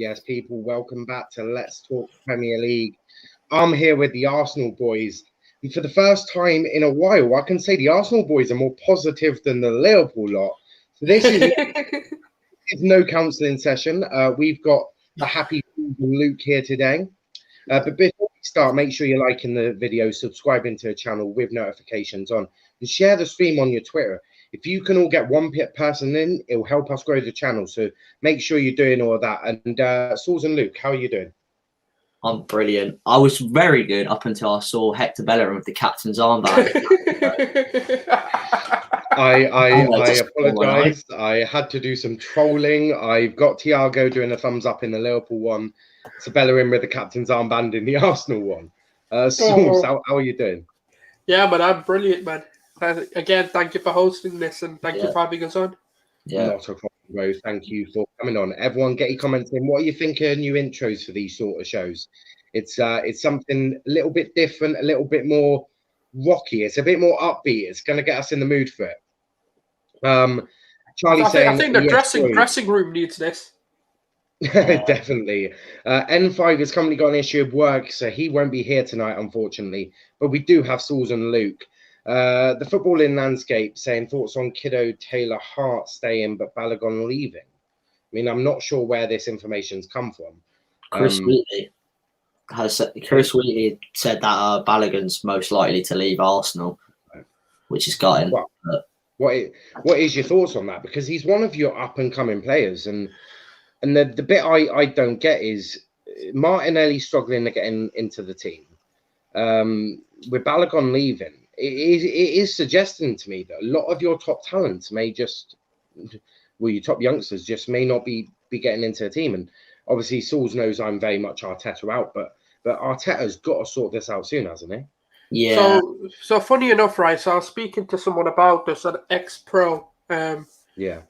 Yes, people, welcome back to Let's Talk Premier League. I'm here with the Arsenal boys. And for the first time in a while, I can say the Arsenal boys are more positive than the Liverpool lot. So this is no counselling session. We've got the happy Luke here today. But before we start, make sure you're liking the video, subscribing to the channel with notifications on, and share the stream on your Twitter. If you can all get one person in, it will help us grow the channel. So make sure you're doing all of that. And Sauls and Luke, how are you doing? I'm brilliant. I was very good up until I saw Hector Bellerin with the captain's armband. I apologise. I had to do some trolling. I've got Thiago doing a thumbs up in the Liverpool one. So Bellerin with the captain's armband in the Arsenal one. Sauls, how are you doing? Yeah, man, I'm brilliant, man. Again, thank you for hosting this and thank you for having us on. Yeah. Not a problem, Rose. Thank you for coming on. Everyone, get your comments in. What are you thinking of new intros for these sort of shows? It's something a little bit different, a little bit more rocky. It's a bit more upbeat. It's going to get us in the mood for it. Charlie I think the dressing room needs this. Definitely. N5 has currently got an issue of work, so he won't be here tonight, unfortunately. But we do have Sauls and Luke. The footballing landscape saying thoughts on Kiddo, Taylor, Hart staying, but Balogun leaving. I mean, I'm not sure where this information's come from. Chris Wheatley said that Balogun's most likely to leave Arsenal, which is gutting. What is your thoughts on that? Because he's one of your up and coming players, and the bit I don't get is Martinelli struggling to get into the team. With Balogun leaving, it is suggesting to me that a lot of your top talents may just, your top youngsters just may not be getting into the team. And obviously, Sauls knows I'm very much Arteta out, but Arteta's got to sort this out soon, hasn't he? Yeah. So funny enough, right? So I was speaking to someone about this, an ex-pro. Yeah.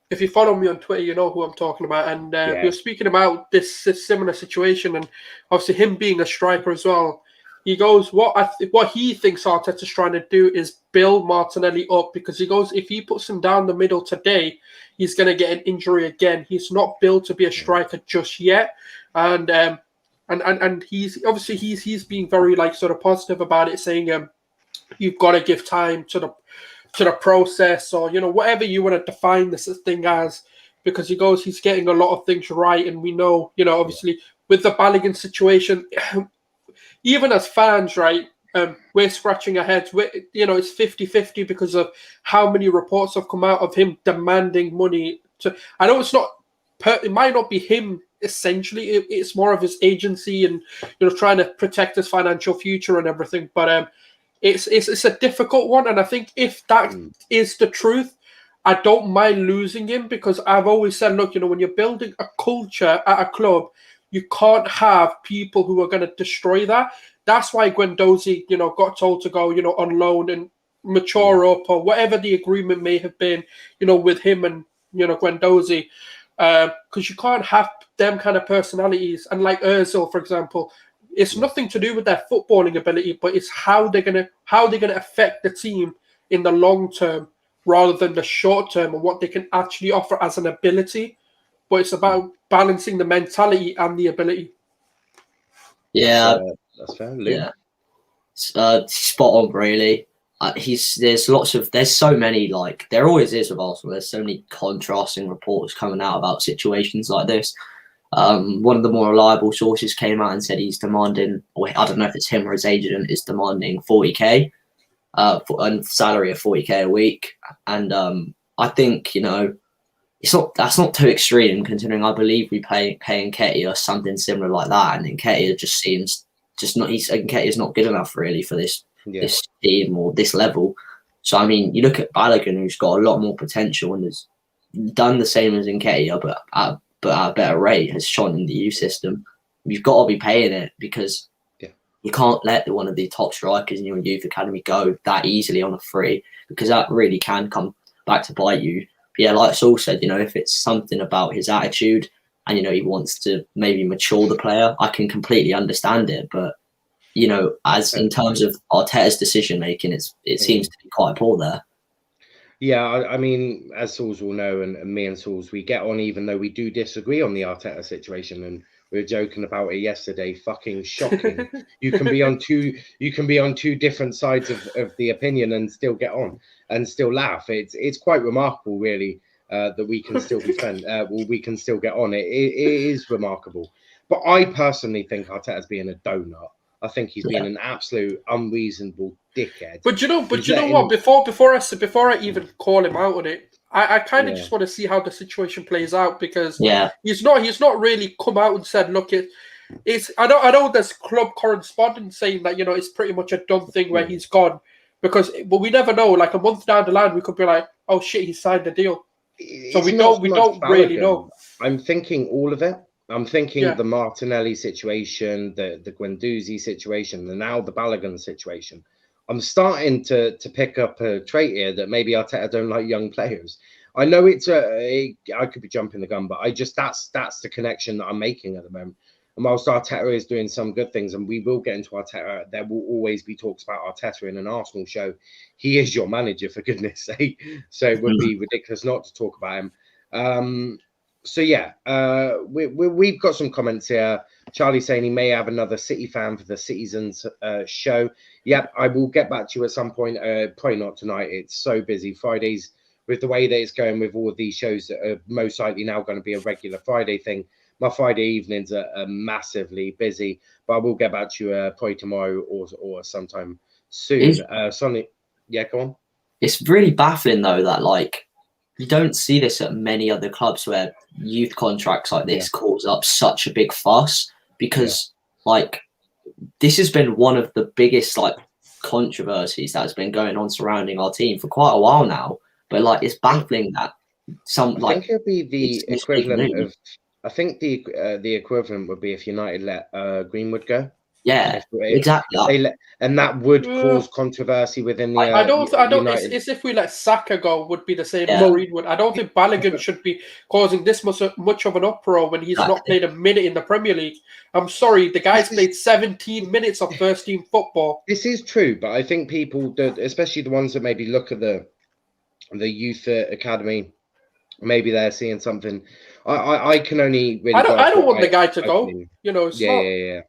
If you follow me on Twitter, you know who I'm talking about. And we were speaking about this similar situation, and obviously him being a striker as well. He goes, what he thinks Arteta's trying to do is build Martinelli up, because he goes, if he puts him down the middle today, he's going to get an injury again. He's not built to be a striker just yet, and he's obviously he's being very sort of positive about it, saying you've got to give time to the process, or whatever you want to define this thing as, because he goes, he's getting a lot of things right, and we know obviously with the Balogun situation. Even as fans, right, we're scratching our heads. It's 50-50 because of how many reports have come out of him demanding money. I know it might not be him essentially. It's more of his agency and trying to protect his financial future and everything. But it's a difficult one, and I think if that is the truth, I don't mind losing him, because I've always said, look, when you're building a culture at a club, you can't have people who are going to destroy that. That's why Guendouzi, got told to go, on loan and mature up, or whatever the agreement may have been, with him and, Guendouzi. Because you can't have them kind of personalities. And like Ozil, for example, it's nothing to do with their footballing ability, but it's how they're gonna affect the team in the long term rather than the short term, and what they can actually offer as an ability. But it's about balancing the mentality and the ability. Yeah, that's fair. Luke? Yeah, spot on, really. There's so many, there always is with Arsenal. There's so many contrasting reports coming out about situations like this. One of the more reliable sources came out and said he's demanding, or I don't know if it's him or his agent, is demanding 40k, a salary of 40k a week, and I think that's not too extreme, considering I believe we paying Nketiah or something similar like that, and Nketiah just seems Nketiah's not good enough really for this team or this level. So I mean, you look at Balogun, who's got a lot more potential and has done the same as Nketiah, but at a better rate, has shone in the youth system. You've got to be paying it, because you can't let one of the top strikers in your youth academy go that easily on a free, because that really can come back to bite you. But yeah, like Saul said, if it's something about his attitude and, he wants to maybe mature the player, I can completely understand it. But, as in terms of Arteta's decision making, it seems to be quite poor there. Yeah, I mean, as Sauls will know, and me and Sauls, we get on even though we do disagree on the Arteta situation, and we were joking about it yesterday. Fucking shocking! You can be on two different sides of the opinion and still get on and still laugh. It's quite remarkable, really, that we can still be friends. We can still get on. It is remarkable. But I personally think Arteta's being a donut. I think he's being an absolute unreasonable dickhead. But you know what? Before I even call him out on it, I kind of just want to see how the situation plays out, because he's not really come out and said, look, it's I know there's club correspondence saying that, you know, it's pretty much a done thing where he's gone, but we never know. Like a month down the line, we could be like, oh shit, he signed the deal. So we don't really know. I'm thinking all of it. I'm thinking the Martinelli situation, the Guendouzi situation, and now the Balogun situation. I'm starting to pick up a trait here that maybe Arteta don't like young players. I know I could be jumping the gun, but that's the connection that I'm making at the moment. And whilst Arteta is doing some good things, and we will get into Arteta, there will always be talks about Arteta in an Arsenal show. He is your manager, for goodness sake. So it would be ridiculous not to talk about him. So yeah, we've got some comments here. Charlie saying he may have another City fan for the Citizens show. Yep, I will get back to you at some point. Probably not tonight. It's so busy. Fridays, with the way that it's going with all of these shows that are most likely now going to be a regular Friday thing. My Friday evenings are massively busy, but I will get back to you probably tomorrow or sometime soon. Sonny, yeah, go on. It's really baffling though that like you don't see this at many other clubs where youth contracts like this cause up such a big fuss, because like this has been one of the biggest like controversies that has been going on surrounding our team for quite a while now. But like it's baffling that I think it'd be the equivalent of. I think the equivalent would be if United let Greenwood go. Yeah, exactly. And that would cause controversy within the. I don't. It's if we let Saka go, would be the same as Greenwood. I don't think Balogun should be causing this much of an uproar when he's not played a minute in the Premier League. I'm sorry, the guy's played 17 minutes of first team football. This is true, but I think people, especially the ones that maybe look at the youth academy, maybe they're seeing something. I can only really. I don't want the guy to go. You know, it's not. Yeah.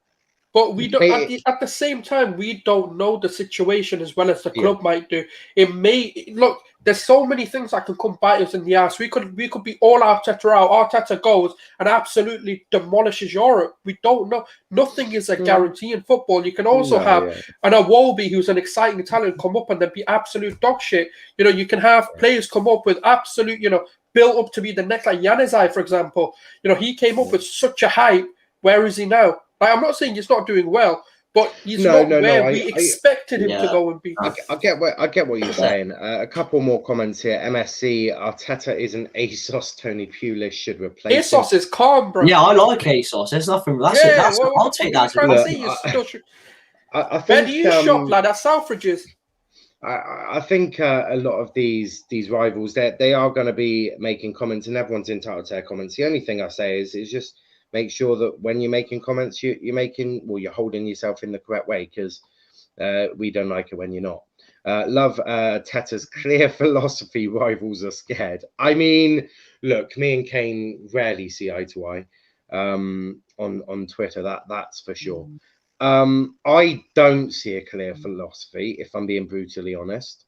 But we don't. At the same time, we don't know the situation as well as the club might do. It may look. There's so many things that can come bite us in the ass. We could be all Arteta out. Arteta goes and absolutely demolishes Europe. We don't know. Nothing is a guarantee in football. You can also have an Iwobi who's an exciting talent come up and then be absolute dog shit. You know, you can have players come up with absolute, you know, built up to be the next, like Januzaj, for example. You know, he came up with such a hype. Where is he now? Like, I'm not saying he's not doing well, but he's not where we expected him to go and be. I get what you're saying. A couple more comments here. MSC, Arteta isn't ASOS. Tony Pulis should replace ASOS is calm, bro. Yeah, I like ASOS. There's nothing. I'll take that. I think. Where do you shop, lad? At Selfridges. I think a lot of these rivals, they are going to be making comments, and everyone's entitled to their comments. The only thing I say is just make sure that when you're making comments, you're holding yourself in the correct way, because we don't like it when you're not. Love Teta's clear philosophy. Rivals are scared. I mean, look, me and Kane rarely see eye to eye on Twitter. That's for sure. I don't see a clear philosophy, if I'm being brutally honest.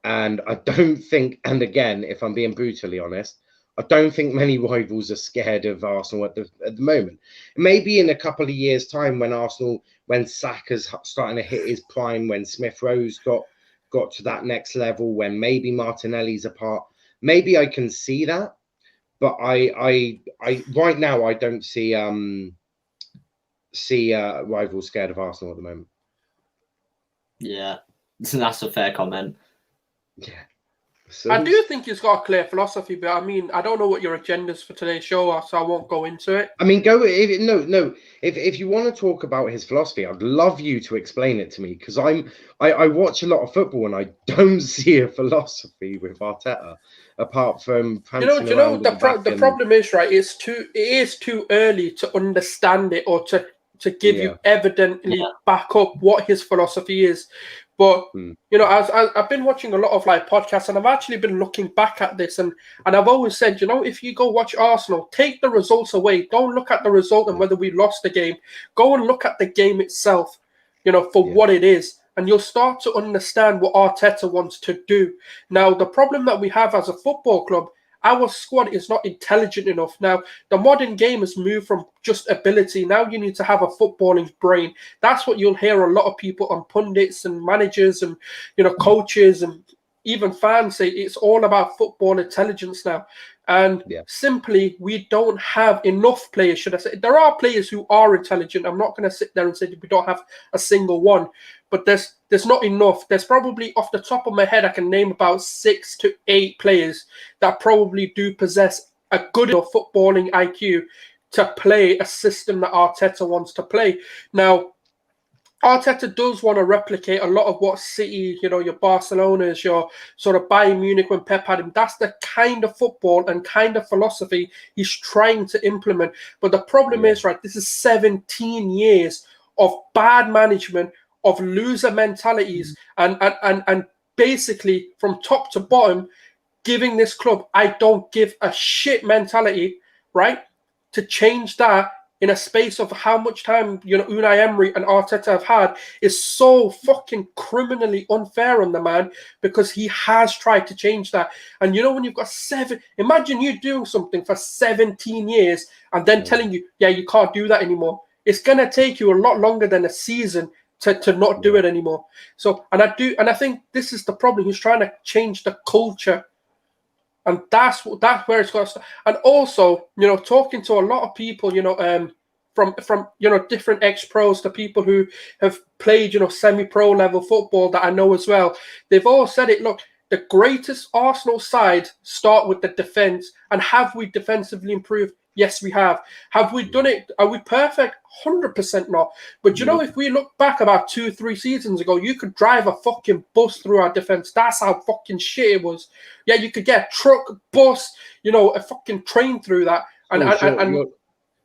And I don't think, and again, if I'm being brutally honest, I don't think many rivals are scared of Arsenal at the moment. Maybe in a couple of years' time, when Saka's starting to hit his prime, when Smith Rowe's got to that next level, when maybe Martinelli's apart, maybe I can see that. But I right now I don't see rivals scared of Arsenal at the moment. Yeah, that's a fair comment. Yeah. So, I do think he's got a clear philosophy, but I mean, I don't know what your agendas for today's show are, so I won't go into it. I mean, if you want to talk about his philosophy, I'd love you to explain it to me, because I watch a lot of football and I don't see a philosophy with Arteta apart from the problem is, right, it is too early to understand it or to give you evidently back up what his philosophy is. But I've been watching a lot of like podcasts, and I've actually been looking back at this, and I've always said, if you go watch Arsenal, take the results away. Don't look at the result and whether we lost the game. Go and look at the game itself, for what it is, and you'll start to understand what Arteta wants to do. Now, the problem that we have as a football club, our squad is not intelligent enough. Now, the modern game has moved from just ability. Now you need to have a footballing brain. That's what you'll hear a lot of people on pundits and managers and, coaches and even fans say it's all about football intelligence now. And simply, we don't have enough players, should I say. There are players who are intelligent. I'm not going to sit there and say that we don't have a single one. But there's not enough. There's probably, off the top of my head, I can name about 6 to 8 players that probably do possess a good enough footballing IQ to play a system that Arteta wants to play. Now, Arteta does want to replicate a lot of what City, your Barcelonas, your sort of Bayern Munich when Pep had him. That's the kind of football and kind of philosophy he's trying to implement. But the problem is, right, this is 17 years of bad management, of loser mentalities, and basically from top to bottom, giving this club I don't give a shit mentality, right? To change that in a space of how much time, Unai Emery and Arteta have had is so fucking criminally unfair on the man, because he has tried to change that. And when you've got imagine you doing something for 17 years and then telling you, you can't do that anymore. It's going to take you a lot longer than a season to not do it anymore. So, and I think this is the problem. He's trying to change the culture, and that's where it's got to start. And also, talking to a lot of people, from different ex-pros to people who have played, semi-pro level football that I know as well. They've all said it. Look, the greatest Arsenal side start with the defense, and have we defensively improved? Yes, we have. Have we done it? Are we perfect? 100% not. But if we look back about 2-3 seasons ago, you could drive a fucking bus through our defense. That's how fucking shit it was. Yeah, you could get a truck, bus, a fucking train through that. And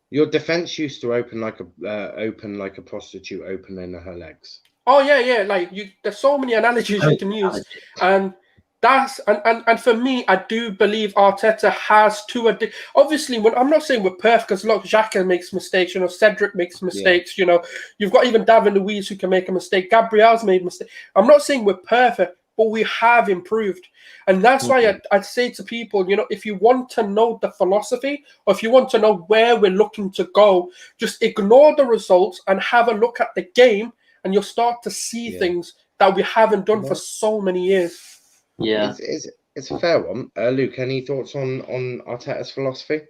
your defense used to open like a prostitute opening her legs. Oh yeah. Like there's so many analogies you can use, and that's and for me, I do believe Arteta has obviously. I'm not saying we're perfect, because look, Xhaka makes mistakes. Cedric makes mistakes. You've got even David Luiz who can make a mistake. Gabriel's made mistakes. I'm not saying we're perfect, but we have improved, and that's why I'd say to people, if you want to know the philosophy, or if you want to know where we're looking to go, just ignore the results and have a look at the game, and you'll start to see things that we haven't done for so many years. Yeah, it's a fair one. Luke, any thoughts on Arteta's philosophy?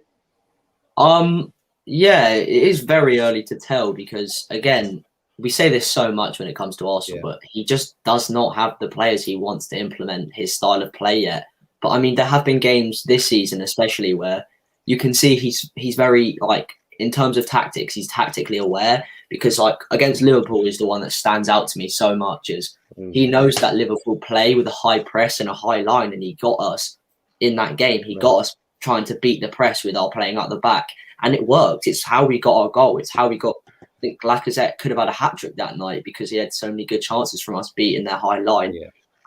Yeah, it is very early to tell, because again, we say this so much when it comes to Arsenal, but he just does not have the players he wants to implement his style of play yet. But I mean, there have been games this season, especially, where you can see he's very, like, in terms of tactics, he's tactically aware, because like against Liverpool is the one that stands out to me so much, is he knows that Liverpool play with a high press and a high line, and he got us in that game. He got us trying to beat the press with our playing out the back, and it worked. It's how we got our goal. It's how we got. I think Lacazette could have had a hat-trick that night, because he had so many good chances from us beating their high line.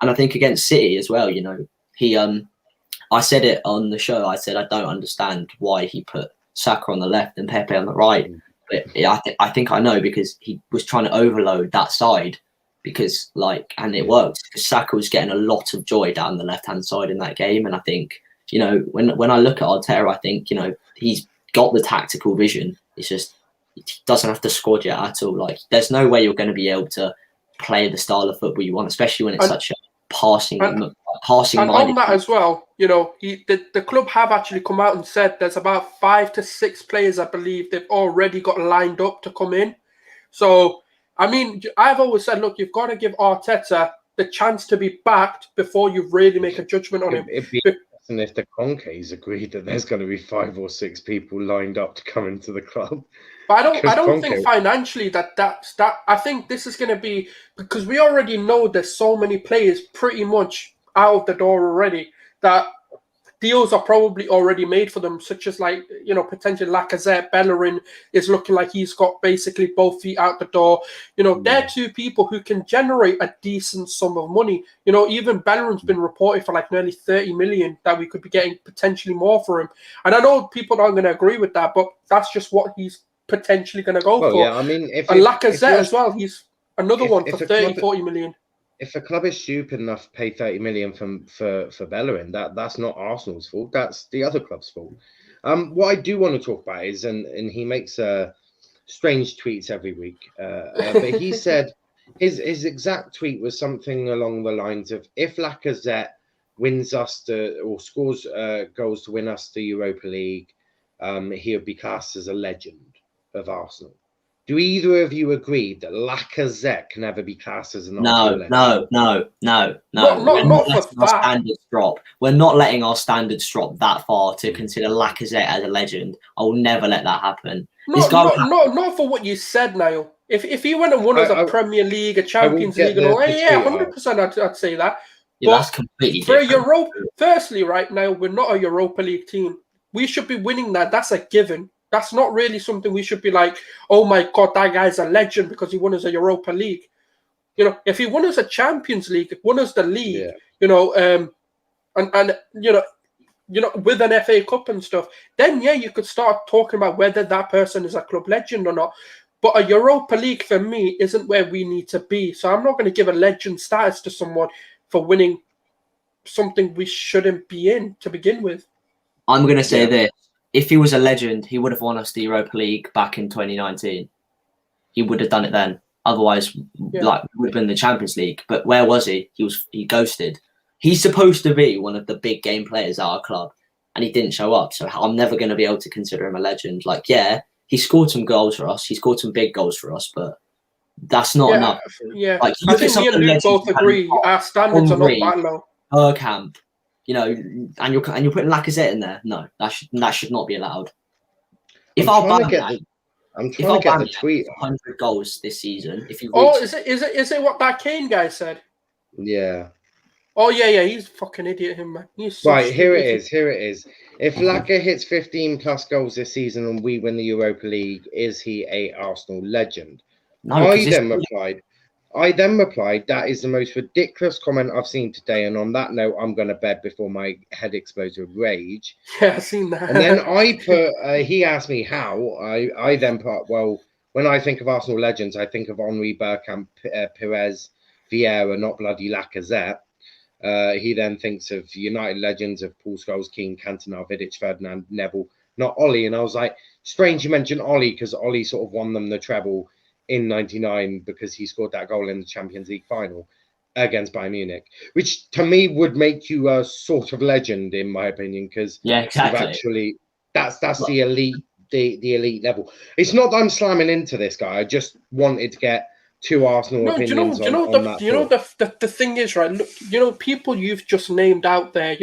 And I think against City as well, he I said it on the show. I said I don't understand why he put Saka on the left and Pepe on the right. But I think I know, because he was trying to overload that side, and it worked, because Saka was getting a lot of joy down the left-hand side in that game. And I think, when I look at Arteta, I think, he's got the tactical vision. It's just, he doesn't have to squad yet at all. Like, there's no way you're going to be able to play the style of football you want, especially when it's such a passing. And on that as well, the club have actually come out and said there's about 5 to 6 players, I believe, they've already got lined up to come in. So, I mean, I've always said, look, you've got to give Arteta the chance to be backed before you really make a judgment on him. It'd be interesting if the Conke's agreed that there's going to be 5 or 6 people lined up to come into the club. But I don't think financially that's that. I think this is going to be, because we already know there's so many players pretty much out of the door already, that deals are probably already made for them, such as like, potentially Lacazette. Bellerin is looking like he's got basically both feet out the door. They're two people who can generate a decent sum of money. Even Bellerin's been reported for like nearly 30 million that we could be getting potentially more for him. And I know people aren't going to agree with that, but that's just what he's potentially going to go for. Yeah, I mean, and Lacazette as well, he's another one for 40 million. If a club is stupid enough to pay 30 million for Bellerin, that's not Arsenal's fault. That's the other club's fault. What I do want to talk about is, and he makes strange tweets every week, but he said his exact tweet was something along the lines of, if Lacazette wins us or scores goals to win us the Europa League, he would be classed as a legend of Arsenal. Do either of you agree that Lacazette can ever be classed as an Arsenal legend? No. Not for that. Standards drop. We're not letting our standards drop that far to consider Lacazette as a legend. I will never let that happen. Not for what you said, Niall. If he went and won us a Premier League, a Champions League, and all, 100%, I'd say that. Yeah, that's completely different. Firstly, right now, we're not a Europa League team. We should be winning that. That's a given. That's not really something we should be like, oh my God, that guy's a legend because he won us a Europa League. If he won us a Champions League, won us the league, and with an FA Cup and stuff, then you could start talking about whether that person is a club legend or not. But a Europa League for me isn't where we need to be. So I'm not going to give a legend status to someone for winning something we shouldn't be in to begin with. I'm going to say this. If he was a legend, he would have won us the Europa League back in 2019. He would have done it then. Otherwise, it would have been the Champions League. But where was he? He ghosted. He's supposed to be one of the big game players at our club, and he didn't show up. So I'm never going to be able to consider him a legend. He scored some goals for us. He scored some big goals for us, but that's not enough. Yeah, I think me and Luke both agree. Our standards are not that low. Bergkamp. And you're putting Lacazette in there. No, that should not be allowed. I'm trying to get the tweet. 100 goals this season. If you is it what that Kane guy said? Yeah. Oh yeah, he's a fucking idiot, him man. Right, here it is. If Laka hits 15 plus goals this season and we win the Europa League, is he a Arsenal legend? No, I then replied, that is the most ridiculous comment I've seen today. And on that note, I'm going to bed before my head explodes with rage. Yeah, I've seen that. And then I put, he asked me how. I then put, well, when I think of Arsenal legends, I think of Henry, Bergkamp, Perez, Vieira, not bloody Lacazette. He then thinks of United legends of Paul Scholes, Keane, Cantona, Vidic, Ferdinand, Neville, not Ollie. And I was like, strange you mentioned Ollie because Ollie sort of won them the treble in 99 because he scored that goal in the Champions League final against Bayern Munich, which to me would make you a sort of legend in my opinion, because exactly that's the elite the elite level. It's not that I'm slamming into this guy. I just wanted to get two Arsenal opinions on that. The thing is, right, look, people you've just named out there,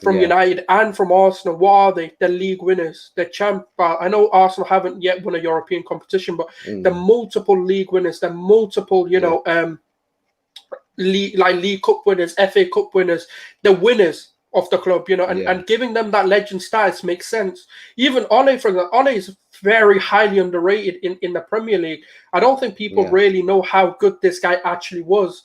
from United and from Arsenal, what are they? They're league winners. They're I know Arsenal haven't yet won a European competition, but they're multiple league winners. They're multiple, league cup winners, FA Cup winners. They're winners of the club, and giving them that legend status makes sense. Even Ole, for example, Ole is very highly underrated in the Premier League. I don't think people really know how good this guy actually was.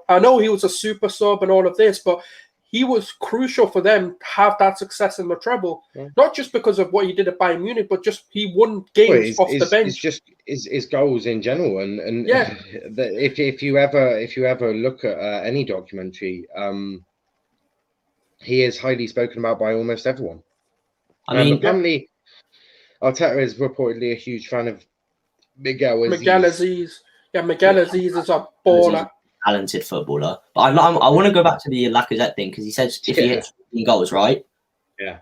I know he was a super sub and all of this, but he was crucial for them to have that success in the treble, not just because of what he did at Bayern Munich, but just he won games off the bench. It's just his goals in general, and if you ever look at any documentary, he is highly spoken about by almost everyone. I mean, apparently, Arteta is reportedly a huge fan of Miguel Aziz. Yeah, Miguel Aziz is a baller. Talented footballer, but I want to go back to the Lacazette thing because he said if he hits 15 goals, right? Yeah,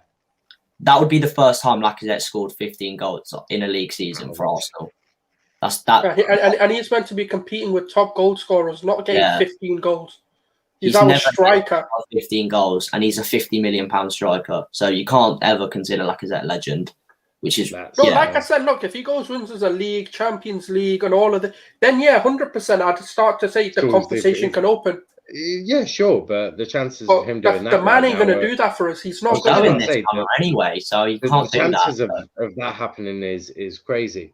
that would be the first time Lacazette scored 15 goals in a league season for Arsenal. That's that, and he's meant to be competing with top goal scorers, not getting 15 goals. He's our striker. 15 goals, and he's a £50 million striker, so you can't ever consider Lacazette a legend. Which is like I said, look, if he wins as a league, Champions League, and all of the, then 100%, I'd start to say the conversation can open. Yeah, sure, but the chances of him doing that, the man ain't going to do that for us. He's not going going to to. this summer anyway, so you the can't do that. chances of that happening is crazy.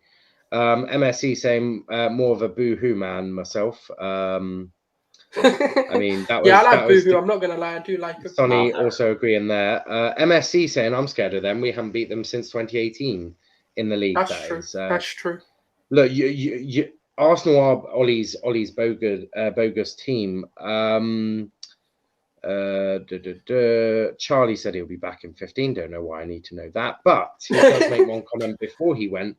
MSC saying more of a boohoo man myself. I mean, that was I like that was boohoo. I'm not going to lie, I do like it. Sonny also agreeing there. MSC saying I'm scared of them. We haven't beat them since 2018 in the league. That's true. That's true. Look, you Arsenal are Ollie's bogus team. Charlie said he'll be back in 15. Don't know why I need to know that, but he does make one comment before he went,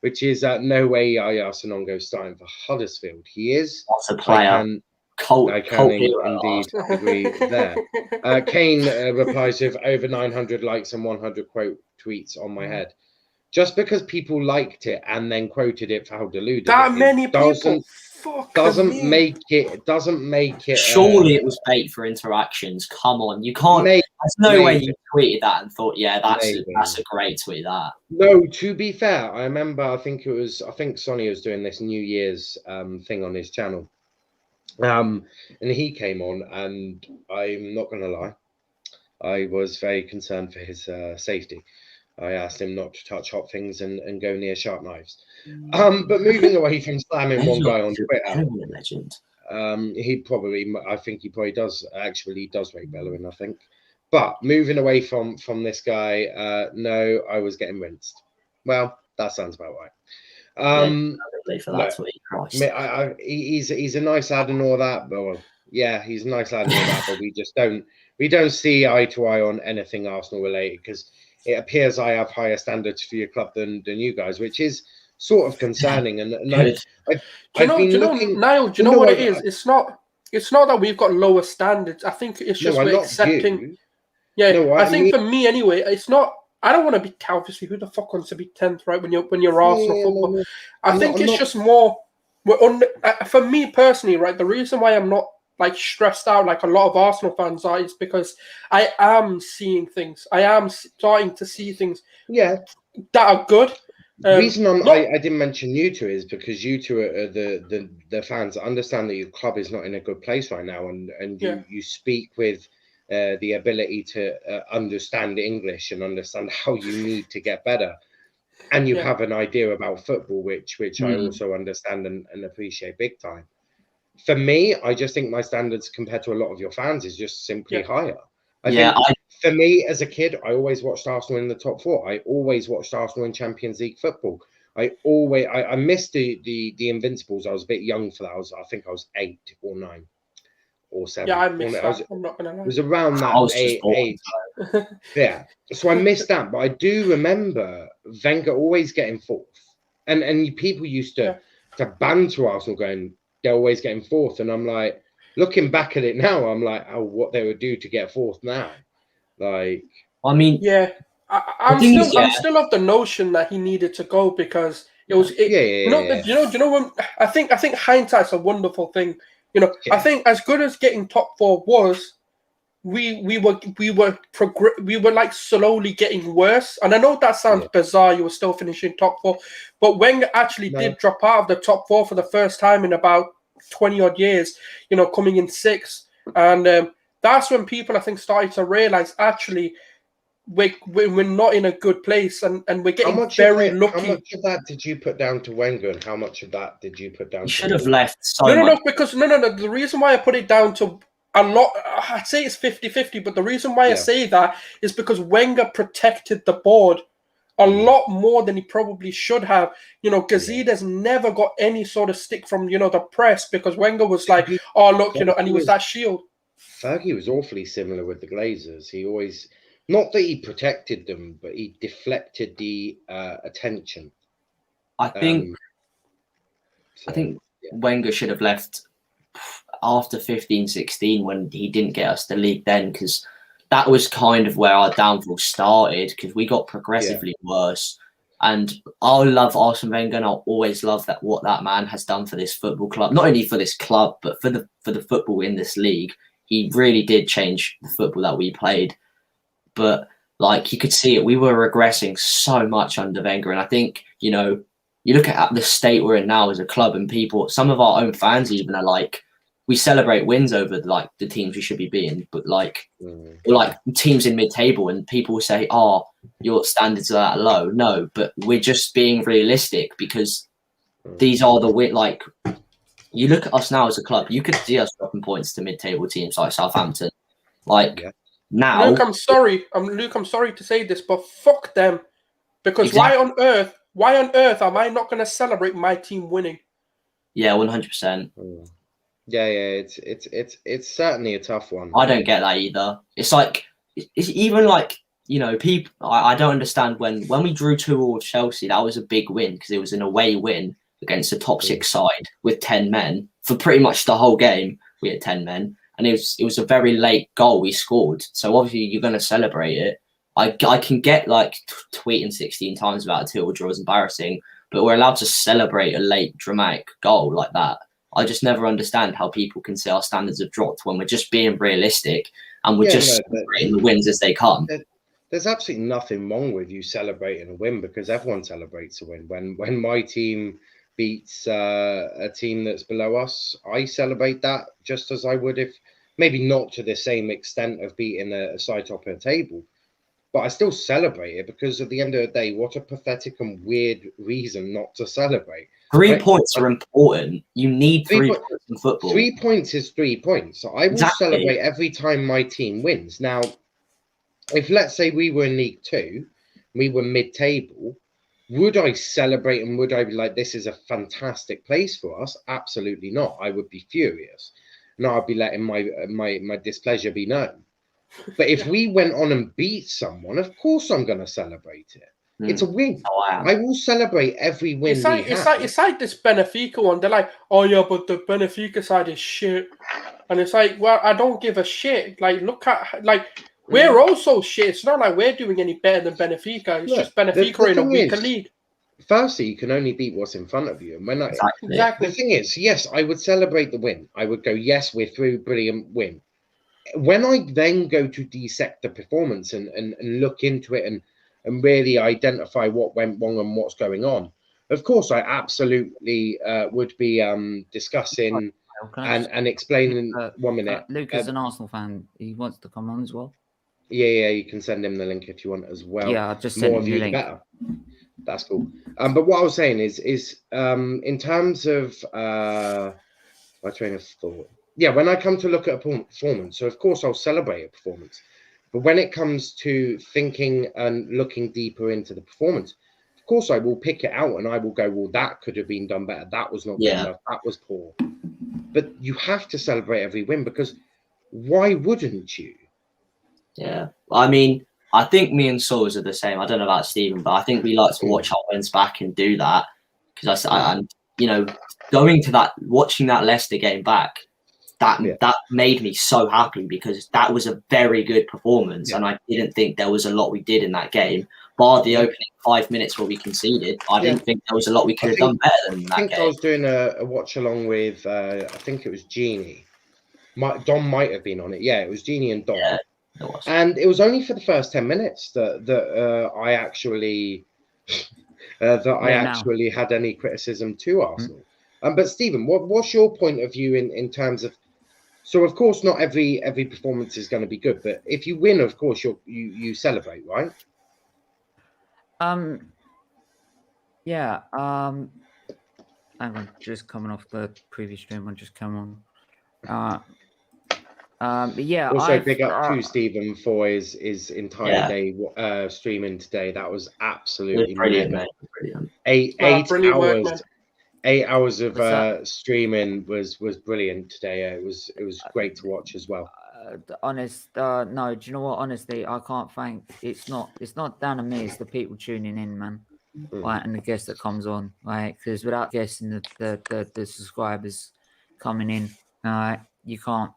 which is no way Yaya Sonongo's starting for Huddersfield. He is. What's a player? I can indeed agree there. Kane replies with over 900 likes and 100 quote tweets on my head. Just because people liked it and then quoted it for how deluded that many people doesn't make it. Surely it was bait for interactions. Come on, you can't. There's no way you tweeted that and thought, yeah, that's a great tweet. That. No, to be fair, I remember. I think Sonny was doing this New Year's thing on his channel, and he came on, and I'm not gonna lie, I was very concerned for his safety. I asked him not to touch hot things and go near sharp knives. But moving away from slamming one guy on Twitter, legend. I think he probably does rate Bellerin, I think. But moving away from this guy, no, I was getting rinsed. Well, that sounds about right. He's a nice lad and all that, but well, yeah, he's a nice lad and all that, but we don't see eye to eye on anything Arsenal related, because it appears I have higher standards for your club than you guys, which is sort of concerning. And Niall, do you know what it is? It's not that we've got lower standards. I think it's just we're accepting. You. Yeah, no, I think for me anyway, it's not. I don't want to be obviously. Who the fuck wants to be 10th, right? When you're Arsenal football, no. I think it's just more. For me personally, right? The reason why I'm not like stressed out like a lot of Arsenal fans are is because I am seeing things. I am starting to see things. Yeah, that are good. The reason I didn't mention you two is because you two are the fans that understand that your club is not in a good place right now, and you speak with the ability to understand English and understand how you need to get better, and you have an idea about football, which I also understand and appreciate big time. For me, I just think my standards compared to a lot of your fans is just simply higher. For me, as a kid, I always watched Arsenal in the top four. I always watched Arsenal in Champions League football. I missed the Invincibles. I was a bit young for that. I think I was 8 or 9 or 7. Yeah, I missed that. I'm not gonna lie. It was around that age. Yeah. So I missed that, but I do remember Wenger always getting fourth. And people used to banter Arsenal going, they're always getting fourth, and I'm like, looking back at it now, I'm like, oh, what they would do to get fourth now. Like, I mean, I'm still of the notion that he needed to go because it was. Do you know when I think hindsight's a wonderful thing. You know, I think as good as getting top four was, we were like slowly getting worse. And I know that sounds bizarre. You were still finishing top four, but Wenger actually did drop out of the top four for the first time in about 20 odd years. You know, coming in 6th, and that's when people I think started to realize actually we're not in a good place, and we're getting very lucky. How much of that did you put down to Wenger, and how much of that did you put down? You should have left. No, because no. The reason why I put it down to a lot, I'd say it's 50-50, but the reason why I say that is because Wenger protected the board a lot more than he probably should have. You know, Gazidis never got any sort of stick from, you know, the press because Wenger was like, oh, look, you know, and he was that shield. Fergie was awfully similar with the Glazers. He always, not that he protected them, but he deflected the attention. I think Wenger should have left after 15-16 when he didn't get us the league then, because that was kind of where our downfall started, because we got progressively worse. And I love Arsene Wenger, and I'll always love that what that man has done for this football club, not only for this club, but for the football in this league. He really did change the football that we played. But like you could see it, we were regressing so much under Wenger. And I think, you know, you look at the state we're in now as a club, and people, some of our own fans even are like, we celebrate wins over like the teams we should be beating, but like or like teams in mid-table, and people will say, "Oh, your standards are that low." No, but we're just being realistic because these are the win. Like you look at us now as a club, you could see us dropping points to mid-table teams like Southampton. Like now, Luke, I'm sorry. I'm sorry to say this, but fuck them. Because why on earth am I not going to celebrate my team winning? Yeah, 100%. Yeah, it's certainly a tough one. I don't get that either. It's like it's even like people. I don't understand when we drew 2-2 with Chelsea. That was a big win because it was an away win against a top 6 side with 10 men for pretty much the whole game. We had 10 men, and it was a very late goal we scored. So obviously you're going to celebrate it. I can get like tweeting 16 times about a 2-2 draw is embarrassing, but we're allowed to celebrate a late dramatic goal like that. I just never understand how people can say our standards have dropped when we're just being realistic and we're celebrating the wins as they come. There's absolutely nothing wrong with you celebrating a win because everyone celebrates a win. When my team beats a team that's below us, I celebrate that just as I would if maybe not to the same extent of beating a side top of a table. But I still celebrate it because at the end of the day, what a pathetic and weird reason not to celebrate. 3 points are important. You need 3 points in football. 3 points is 3 points. So I will celebrate every time my team wins. Now, if let's say we were in League 2, we were mid-table, would I celebrate and would I be like, this is a fantastic place for us? Absolutely not. I would be furious. And I'd be letting my displeasure be known. But if we went on and beat someone, of course I'm going to celebrate it. It's a win. I will celebrate every win. It's like this Benfica one. They're like, oh yeah, but the Benfica side is shit. And it's like, well, I don't give a shit. Like, look at we're also shit. It's not like we're doing any better than Benfica. It's just Benfica in a weaker league. Firstly, you can only beat what's in front of you. And the thing is, yes, I would celebrate the win. I would go, yes, we're through, brilliant win. When I then go to dissect the performance and look into it and really identify what went wrong and what's going on, of course, I absolutely would be discussing and explaining. 1 minute. Luke is an Arsenal fan. He wants to come on as well. Yeah, you can send him the link if you want as well. Yeah, I'll just send him the link. Better. That's cool. But what I was saying is in terms of my train of thought. Yeah, when I come to look at a performance, so of course I'll celebrate a performance. But when it comes to thinking and looking deeper into the performance, of course I will pick it out and I will go, well, that could have been done better. That was not good enough. That was poor. But you have to celebrate every win because why wouldn't you? Yeah. I mean, I think me and Saws are the same. I don't know about Stephen, but I think we like to watch our wins back and do that. Because I'm going to that, watching that Leicester game back, that made me so happy because that was a very good performance. And I didn't think there was a lot we did in that game. Bar the opening 5 minutes where we conceded, I didn't think there was a lot we could have done better than that game. I think I was doing a watch along with, I think it was Genie. Dom might have been on it. Yeah, it was Genie and Dom. Yeah, it was. And it was only for the first 10 minutes that I actually actually had any criticism to Arsenal. But Stephen, what's your point of view in terms of? So of course, not every performance is going to be good, but if you win, of course you celebrate, right? Yeah. Hang on, just coming off the previous stream. I just come on. But yeah. Also, big up to Stephen for his entire day streaming today. That was absolutely brilliant, mate. Brilliant. 8 hours. Work, 8 hours of streaming was brilliant today. It was great to watch as well. No, do you know what? Honestly, I can't thank. It's not down to me. It's the people tuning in, man. Right, and the guest that comes on, right? Because without guessing the subscribers coming in, you can't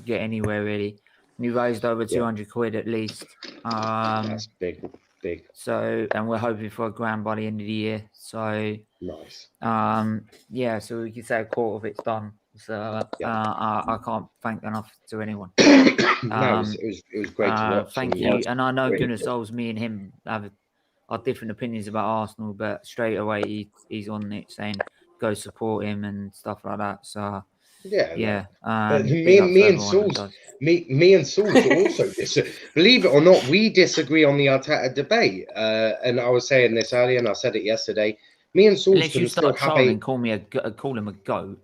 get anywhere really. We raised over 200 quid at least. That's big. So, and we're hoping for a grand by the end of the year. So nice. So we can say a quarter of it's done. So I can't thank enough to anyone. It was great to watch. Thank you. And I know Gooners Show, me and him have different opinions about Arsenal, but straight away he's on it saying go support him and stuff like that. So Yeah. Me and Sauls also believe it or not, we disagree on the Arteta debate. And I was saying this earlier, and I said it yesterday. Me and Sauls Unless can you still start have trolling and call him a goat.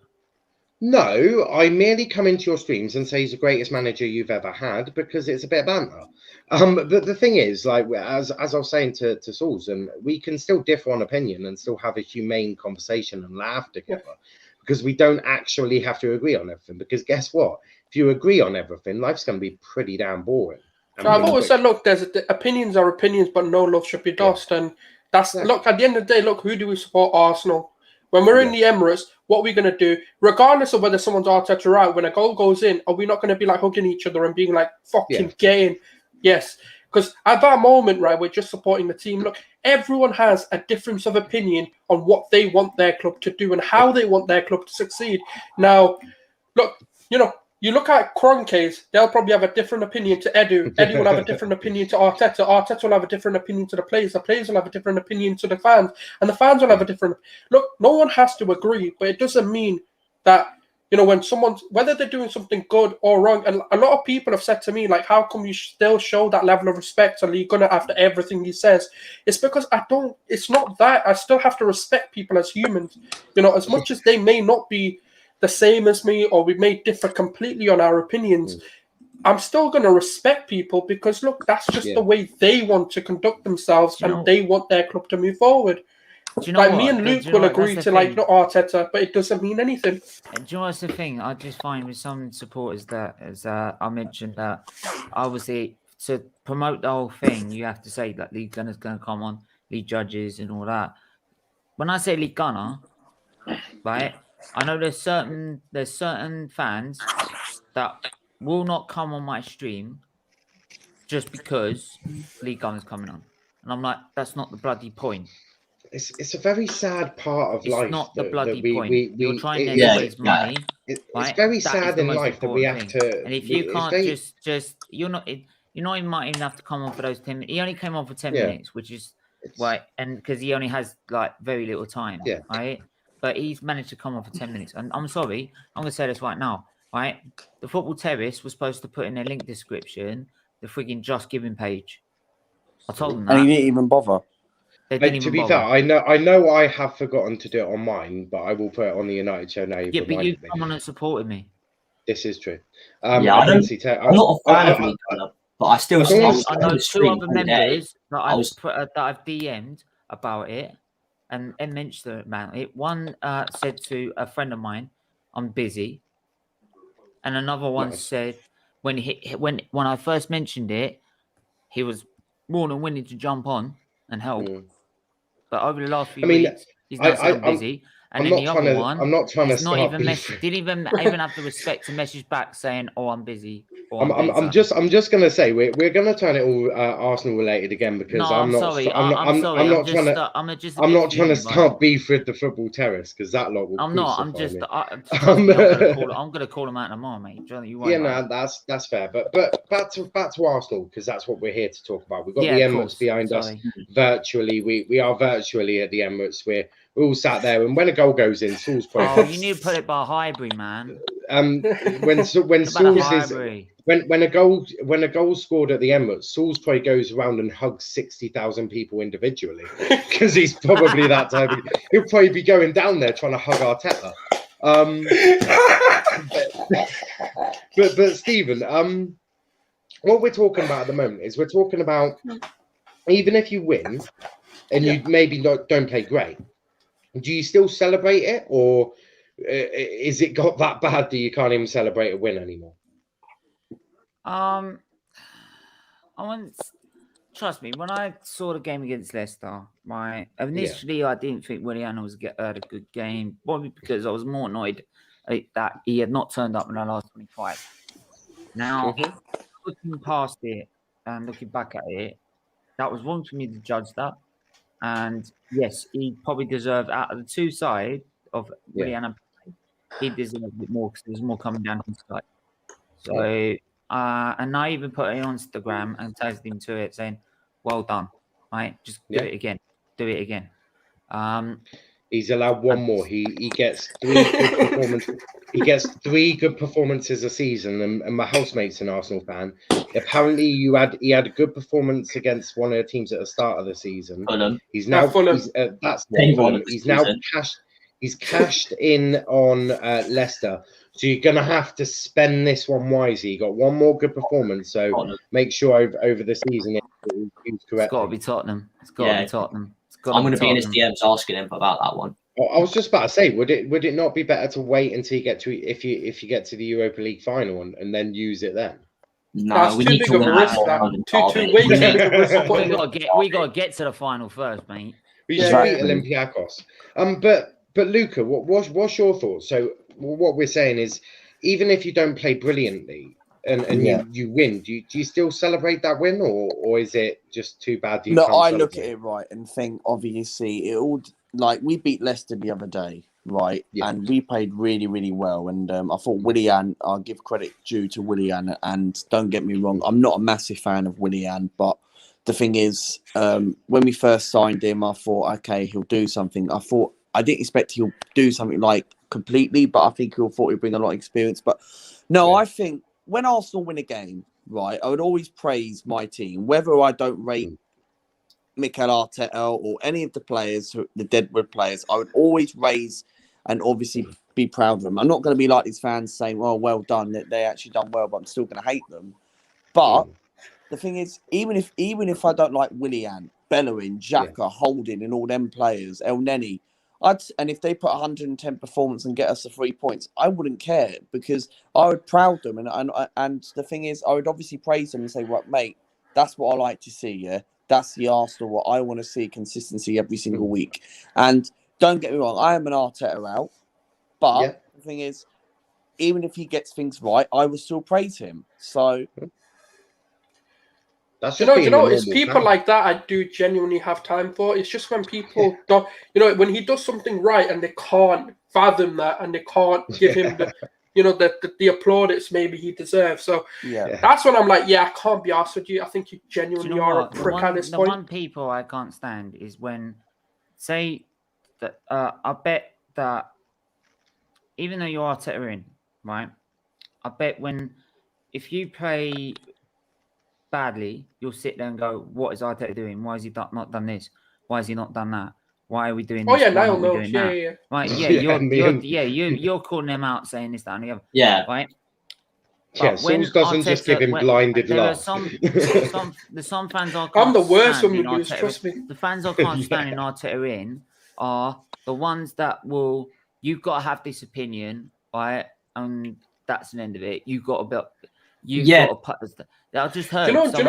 No, I merely come into your streams and say he's the greatest manager you've ever had because it's a bit of banter. But the thing is, like as I was saying to Sauls, and we can still differ on opinion and still have a humane conversation and laugh together because we don't actually have to agree on everything. Because guess what? If you agree on everything, life's going to be pretty damn boring. I've always said, look, opinions are opinions, but no love should be lost. And that's look, at the end of the day, look, who do we support? Arsenal. When we're in the Emirates, what are we going to do? Regardless of whether someone's Arteta or out, when a goal goes in, are we not going to be like hugging each other and being like, fucking game? Yes. Because at that moment, right, we're just supporting the team. Look, everyone has a difference of opinion on what they want their club to do and how they want their club to succeed. Now, look, you look at Kroenke's, they'll probably have a different opinion to Edu. Edu will have a different opinion to Arteta. Arteta will have a different opinion to the players. The players will have a different opinion to the fans. And the fans will have a different... Look, no one has to agree, but it doesn't mean that, when whether they're doing something good or wrong, and a lot of people have said to me, like, how come you still show that level of respect to Lee Gunner after everything he says? It's because it's not that. I still have to respect people as humans. As much as they may not be the same as me, or we may differ completely on our opinions, I'm still going to respect people because, look, that's just the way they want to conduct themselves and they want their club to move forward. Me and Luke will agree to, not Arteta, but it doesn't mean anything. Do you know what's the thing? I just find with some supporters that, as I mentioned, that obviously to promote the whole thing, you have to say that Lee Gunner's going to come on, lead judges and all that. When I say Lee Gunner, right, I know there's certain fans that will not come on my stream just because Lee Gunner's coming on, and I'm like, that's not the bloody point. It's a very sad part of life. It's not the bloody point. You're trying to raise money. It's very sad in life that we have to. And if you can't just you're not might even have to come on for those 10 minutes. He only came on for 10 minutes, which is right, and because he only has like very little time, right? But he's managed to come on for 10 minutes. And I'm sorry, I'm going to say this right now, right? The Football Terrace was supposed to put in their link description the frigging Just Giving page. I told them that. And he didn't even bother. To be fair, I know I have forgotten to do it on mine, but I will put it on the United Show now. Yeah, but you come on and supported me. This is true. I'm not a fan of Lee Gunner, but I still... I know two other members that I've DM'd about it, and mentioned about it. One said to a friend of mine, "I'm busy," and another one said when I first mentioned it, he was more than willing to jump on and help. But over the last few weeks, he's not so busy. And then the other one, I'm not trying to start didn't even have the respect to message back saying, "Oh, I'm busy." I'm just gonna say we're gonna turn it all Arsenal related again because I'm not trying to start beef with the Football Terrace because that lot will. I'm gonna call them out tomorrow, mate. That's fair. But back to Arsenal because that's what we're here to talk about. We've got the Emirates behind us virtually. We are virtually at the Emirates. We're all sat there, and when a goal goes in, Saul's probably. Oh, you need to put it by Highbury, man. When Saul's is. When a goal scored at the Emirates, Salisbury goes around and hugs 60,000 people individually because he's probably that type of. He'll probably be going down there trying to hug Arteta. But Stephen, what we're talking about at the moment is we're talking about even if you win and you maybe don't play great, do you still celebrate it, or is it got that bad that you can't even celebrate a win anymore? Trust me, when I saw the game against Leicester, initially I didn't think Willian was had a good game, probably because I was more annoyed that he had not turned up in the last 25. Now, looking past it and looking back at it, that was wrong for me to judge that. And yes, he probably deserved, out of the two sides of Willian, he deserved a bit more because there was more coming down his side. So. And I even put it on Instagram and tagged him to it saying, "Well done, right? Just do it again. Do it again." He's allowed one more. He gets 3 good performances. He gets 3 good performances a season. And my housemate's an Arsenal fan. Apparently, he had a good performance against one of the teams at the start of the season. Fulham. He's now Fulham. that's They Fulham. won this He's now season. cashed in on Leicester. So you're gonna have to spend this one wisely. You got one more good performance, so Tottenham. make sure over the season it's It's correct. got to be Tottenham. It's got to be Tottenham. I'm going to be in his DMs asking him about that one. I was just about to say, would it not be better to wait until you get to if you get to the Europa League final and then use it then? No, That's we too need big to of a win risk. that That London too derby. way too big of a risk. We got to get to the final first, mate. We should beat Olympiacos. But Luca, what's your thoughts? So what we're saying is, even if you don't play brilliantly and you win, do you still celebrate that win, or is it just too bad? No, I look at it right and think obviously it all like we beat Leicester the other day, right? Yeah. And we played really, really well. And I thought Willian, I'll give credit due to Willian. And don't get me wrong, I'm not a massive fan of Willian, but the thing is, when we first signed him, I thought, okay, he'll do something. I didn't expect he'll do something like completely, but I think he'll bring a lot of experience. But no, I think when Arsenal win a game, right, I would always praise my team, whether I don't rate Mikel Arteta or any of the players, the Deadwood players. I would always raise and obviously be proud of them. I'm not going to be like these fans saying, well done, that they actually done well, but I'm still going to hate them. But the thing is, even if I don't like Willian, Bellerin, Xhaka, Holding and all them players, El Neni, and if they put 110 performance and get us the 3 points, I wouldn't care because I would proud them. And the thing is, I would obviously praise them and say, well, mate, that's what I like to see, yeah? That's the Arsenal, what I want to see, consistency every single week. And don't get me wrong, I am an Arteta out. But the thing is, even if he gets things right, I will still praise him. So... That's just it's people like that I do genuinely have time for. It's just when people don't, when he does something right and they can't fathom that and they can't give him the, the applaudits maybe he deserves. So that's when I'm like, I can't be asked with you. I think you genuinely are a prick at this point. The one people I can't stand is when, say, that I bet that even though you are Arteta in, right? I bet if you play badly, you'll sit there and go, what is Arteta doing? Why has he not done this? Why has he not done that? Why are we doing this? Oh, yeah, Why Niall are we knows. doing that? Right, you're calling them out saying this, that, and the other. Yeah. Right? Yeah, Souls doesn't just give him blinded love. There's some fans I can't I'm the worst when we stand lose, trust me. The fans I can't stand in Arteta in are the ones that will, you've got to have this opinion, right? And that's the end of it. You've got to build... got to put this. I just heard. I just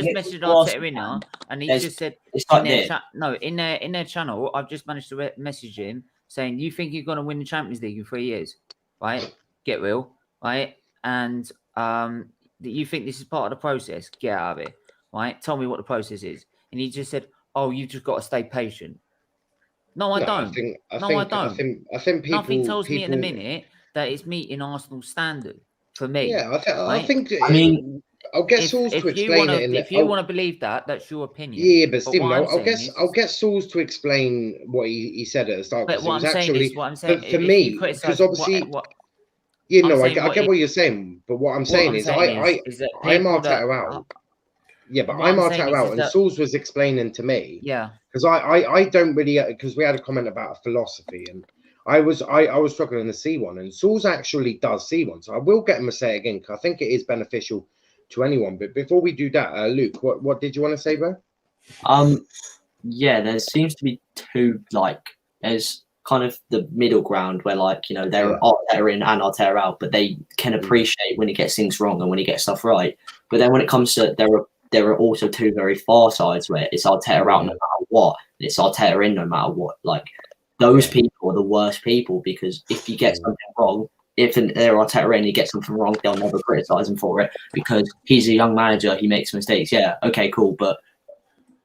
messaged Arteta in now, and he just said in their channel. I've just managed to message him saying, "You think you're going to win the Champions League in 3 years, right? Get real, right? And that you think this is part of the process? Get out of it, right? Tell me what the process is." And he just said, "Oh, you just got to stay patient." No, I don't. I don't. I think people, nothing tells me in a minute that it's meeting Arsenal standard. For me, I think. I mean, I'll get Sauls to explain it. If you want to believe that, that's your opinion. Yeah, but Stephen, I'll get Sauls to explain what he said at the start. But what I'm saying for me, because obviously, I get what you're saying. But what I'm saying is, I'm Arteta out. Yeah, but I'm Arteta out, and Sauls was explaining to me. Yeah, because I don't really, because we had a comment about a philosophy and. I was struggling to see one, and Sauls actually does see one. So I will get him to say it again because I think it is beneficial to anyone. But before we do that, Luke, what did you want to say, bro? There seems to be there's kind of the middle ground where they're Arteta in and Arteta out, but they can appreciate when he gets things wrong and when he gets stuff right. But then when it comes to there are also two very far sides where it's Arteta out no matter what, and it's Arteta in no matter what. Those people are the worst people because if you get something wrong, if they're Arteta and he gets something wrong, they'll never criticise him for it because he's a young manager. He makes mistakes. Yeah, okay, cool. But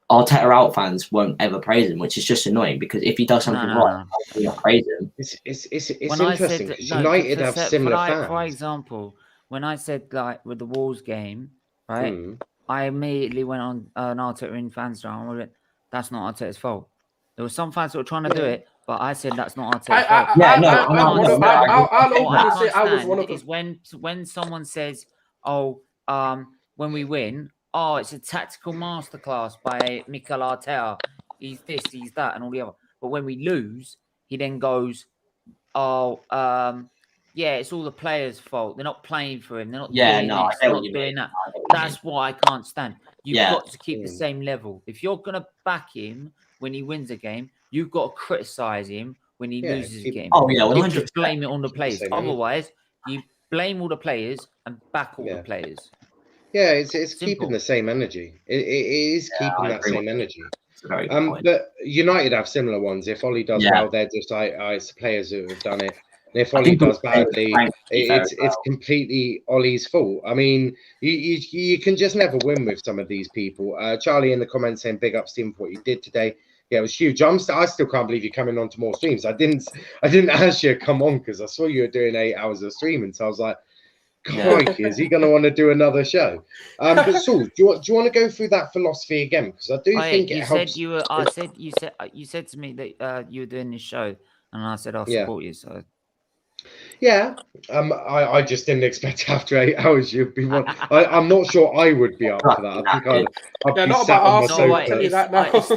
Arteta out fans won't ever praise him, which is just annoying because if he does something right, we don't praise him. It's interesting because United have similar fans. For example, when I said with the Wolves game, right, I immediately went on an Arteta in fans channel and went, "That's not Arteta's fault. There were some fans that were trying to do it, but I said that's not Arteta's fault. I'll openly say I was one of them. Is when someone says, "Oh, when we win, oh, it's a tactical masterclass by Mikel Arteta. He's this, he's that, and all the other." But when we lose, he then goes, "Oh, yeah, it's all the players' fault. They're not playing for him. They're not doing this. They're not doing that." That's what I can't stand. You've got to keep the same level. If you're gonna back him when he wins a game, you've got to criticize him when he loses a game. Oh yeah, you just blame it on the players. Otherwise, you blame all the players and back all the players. Yeah, it's keeping the same energy. It is keeping that same energy. But United have similar ones. If Ollie does well, they're just it's players who have done it. And if Ollie does badly, it's completely Ollie's fault. I mean, you can just never win with some of these people. Charlie in the comments saying big ups team for what you did today. Yeah, it was huge. I still can't believe you're coming on to more streams. I didn't ask you to come on because I saw you were doing 8 hours of streaming. So I was like, crikey, is he going to want to do another show? But Saul, do you want to go through that philosophy again? Because I do think it helps. You said to me that you were doing this show, and I said I'll support you. So. Yeah, I just didn't expect after 8 hours you'd be one. I'm not sure I would be up for that. I think I'd be sat on my sofa.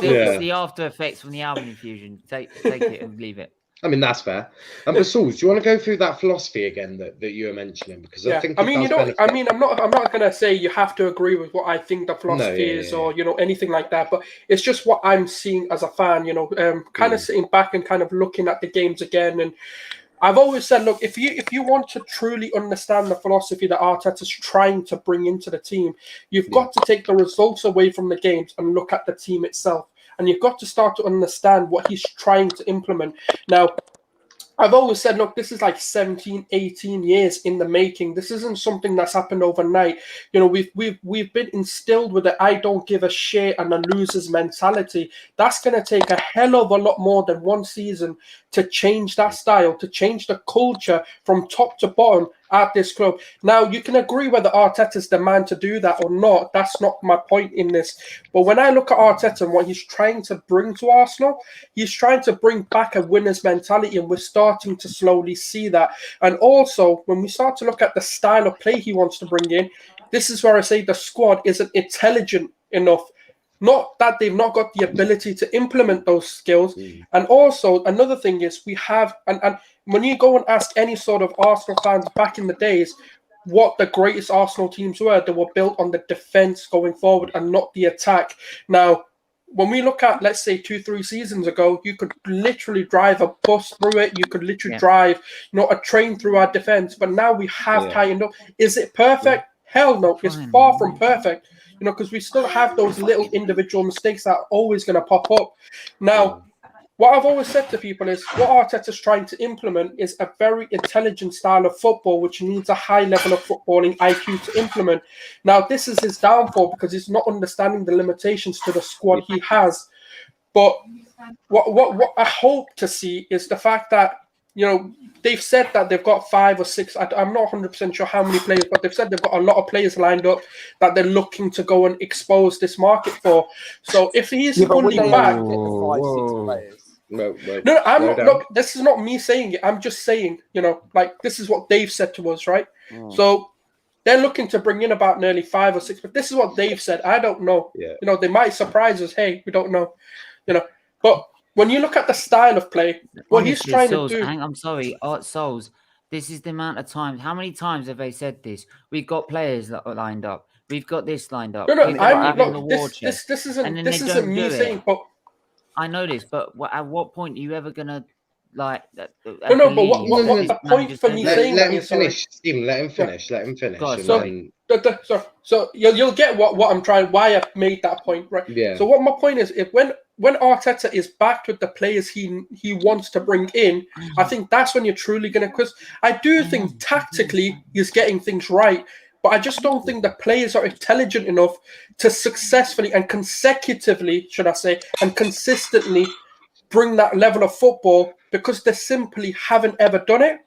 It's the after effects from the album infusion. Take it and leave it. I mean, that's fair. But Saul, do you want to go through that philosophy again that you were mentioning? Because I think I'm not going to say you have to agree with what I think the philosophy is or anything like that. But it's just what I'm seeing as a fan. Kind of sitting back and kind of looking at the games again. And I've always said, look, if you want to truly understand the philosophy that Arteta's trying to bring into the team, you've got to take the results away from the games and look at the team itself. And you've got to start to understand what he's trying to implement. Now, I've always said, look, this is like 17, 18 years in the making. This isn't something that's happened overnight. We've been instilled with the I don't give a shit and a loser's mentality. That's going to take a hell of a lot more than one season to change that style, to change the culture from top to bottom at this club. Now, you can agree whether Arteta's the man to do that or not. That's not my point in this. But when I look at Arteta and what he's trying to bring to Arsenal, he's trying to bring back a winner's mentality, and we're starting to slowly see that. And also, when we start to look at the style of play he wants to bring in, this is where I say the squad isn't intelligent enough. Not that they've not got the ability to implement those skills. And also, another thing is we have, and when you go and ask any sort of Arsenal fans back in the days what the greatest Arsenal teams were, they were built on the defense going forward and not the attack. Now, when we look at, let's say, 2-3 seasons ago, you could literally drive a bus through it. You could literally drive, a train through our defense. But now we have tightened up. Is it perfect? Hell no. It's far from perfect. Because we still have those little individual mistakes that are always going to pop up. Now, what I've always said to people is what Arteta's trying to implement is a very intelligent style of football, which needs a high level of footballing IQ to implement. Now, this is his downfall because he's not understanding the limitations to the squad he has. But what I hope to see is the fact that, they've said that they've got 5 or 6. I'm not 100% sure how many players, but they've said they've got a lot of players lined up that they're looking to go and expose this market for. So if he's fully back, look, this is not me saying it. I'm just saying, this is what they've said to us, right? So they're looking to bring in about nearly 5 or 6, but this is what they've said. I don't know. They might surprise us. Hey, we don't know. But when you look at the style of play, what he's trying to do... I'm sorry, Art Souls, this is the amount of times... How many times have they said this? We've got players that are lined up. We've got this lined up. This isn't me saying... But I know this, but at what point are you ever going to, but what's the point for me saying that? Let him finish, Stephen. Let him finish. So you'll get what I'm trying, why I made that point, right? Yeah. So what my point is, if when Arteta is backed with the players he wants to bring in, I think that's when you're truly going to... Because I do think tactically he's getting things right, but I just don't think the players are intelligent enough to successfully and consecutively, should I say, and consistently bring that level of football because they simply haven't ever done it,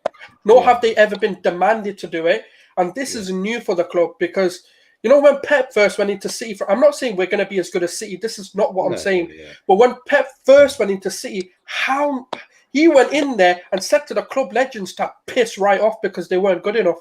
nor have they ever been demanded to do it. And this is new for the club because, You know, when Pep first went into City, I'm not saying we're going to be as good as City. This is not what I'm saying. Yeah. But when Pep first went into City, how he went in there and said to the club legends to piss right off because they weren't good enough.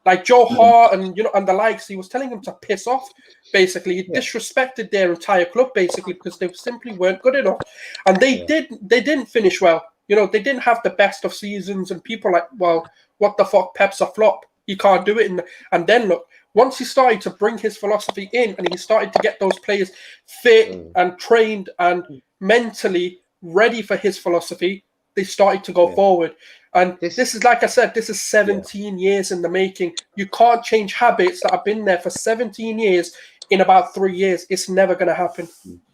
Like Joe Hart and and the likes, he was telling them to piss off. Basically, he disrespected their entire club basically because they simply weren't good enough, and they didn't finish well. You know, they didn't have the best of seasons, and people are like, well, what the fuck? Pep's a flop. He can't do it. And then look, once he started to bring his philosophy in, and he started to get those players fit and trained and mentally ready for his philosophy, they started to go forward. And this is, like I said, this is 17 years in the making. You can't change habits that have been there for 17 years in about 3 years. It's never going to happen.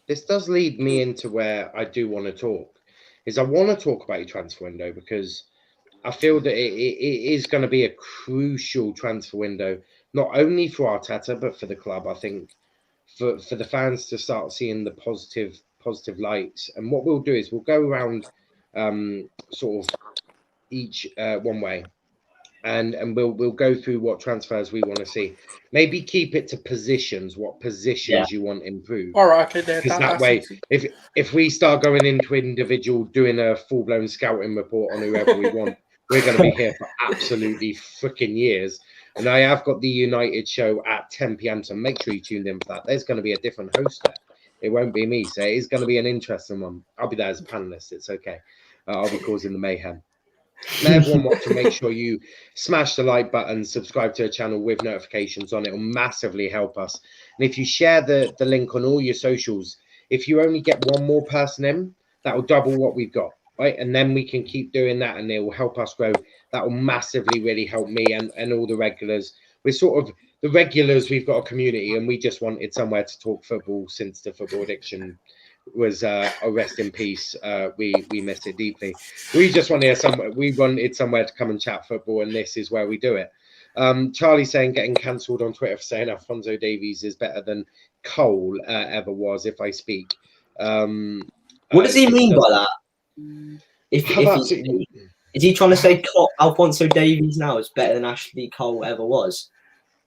This does lead me into where I do want to talk. I want to talk about your transfer window because I feel that it is going to be a crucial transfer window, not only for Arteta, but for the club. I think for the fans to start seeing the positive lights. And what we'll do is we'll go around sort of each one way, and we'll go through what transfers we want to see. Maybe keep it to positions. What positions you want improved? All right, okay. Because that way, if we start going into individual, doing a full-blown scouting report on whoever we want, we're going to be here for absolutely freaking years. And I have got the United show at 10 p.m, so make sure you tune in for that. There's going to be a different host there. It won't be me, so it's going to be an interesting one. I'll be there as a panelist. It's okay. I'll be causing the mayhem. Now, everyone wants to make sure you smash the like button, subscribe to the channel with notifications on. It will massively help us. And if you share the link on all your socials, if you only get one more person in, that will double what we've got, right? And then we can keep doing that, and it will help us grow. That will massively really help me and all the regulars. We're sort of the regulars. We've got a community, and we just wanted somewhere to talk football since the football addiction was a rest in peace. We miss it deeply. We just wanted somewhere to come and chat football, and this is where we do it. Charlie saying getting cancelled on Twitter for saying Alphonso Davies is better than Cole ever was, if I speak. What does he mean by that? Is he trying to say Alphonso Davies now is better than Ashley Cole ever was?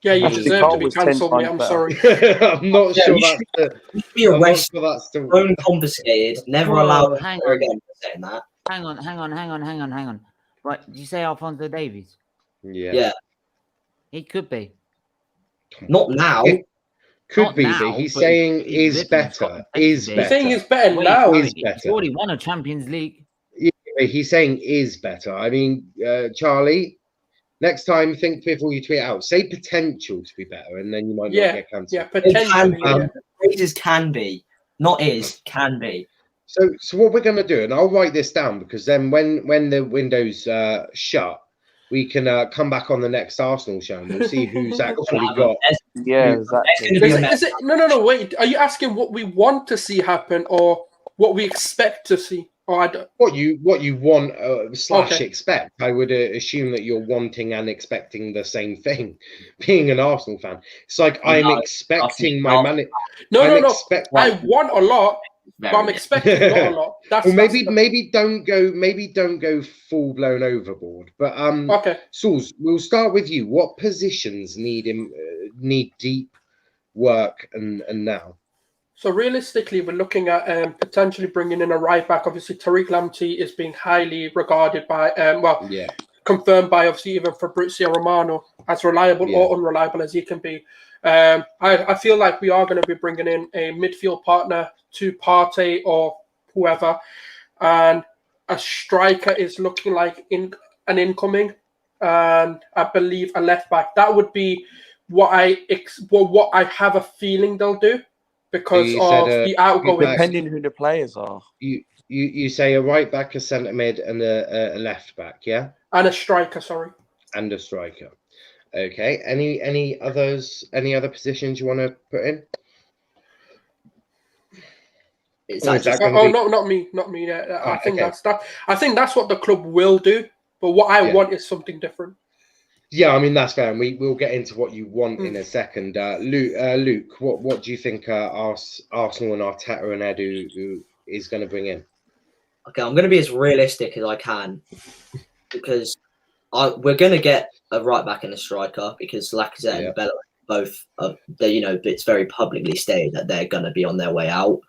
Yeah, you deserve to be cancelled, mate. I'm sorry. I'm not sure you should be arrested, phone confiscated, never allowed again for saying that. Hang on. Right, did you say Alphonso Davies? Yeah. He could be. Not now. Could be, but he's saying is better. He's saying he's better now. Is better. He's already won a Champions League. Yeah, he's saying is better. I mean, Charlie, next time think before you tweet out. Say potential to be better, and then you might not get cancelled. Yeah, potential. Phrases can be, not is, can be. So what we're going to do, and I'll write this down because then when the window's shut, we can come back on the next Arsenal show and we'll see who's actually got. Yeah, exactly. Is it, no, wait. Are you asking what we want to see happen or what we expect to see? Or I don't... What you want / expect. I would assume that you're wanting and expecting the same thing. Being an Arsenal fan, it's like I'm expecting my manager. No. I want a lot. But I'm expecting not a lot. Maybe don't go full blown overboard. But okay. Sauls, we'll start with you. What positions need deep work and now? So realistically, we're looking at potentially bringing in a right back. Obviously, Tariq Lamptey is being highly regarded by confirmed by obviously even Fabrizio Romano as reliable or unreliable as he can be. I feel like we are going to be bringing in a midfield partner to Partey or whoever, and a striker is looking like an incoming, and I believe a left back. That would be what I have a feeling they'll do because of the outgoing. Depending who the players are. You say a right back, a centre mid, and a left back, yeah, and a striker. Sorry, and a striker. Okay. Any other positions you want to put in? No, not me. Yeah, I think that's that. I think that's what the club will do. But what I want is something different. Yeah, I mean that's fair, and we'll get into what you want in a second. Luke, what do you think Arsenal and Arteta and Edu is going to bring in? Okay, I'm going to be as realistic as I can because we're going to get a right back and a striker because Lacazette and Bellerin both, it's very publicly stated that they're going to be on their way out.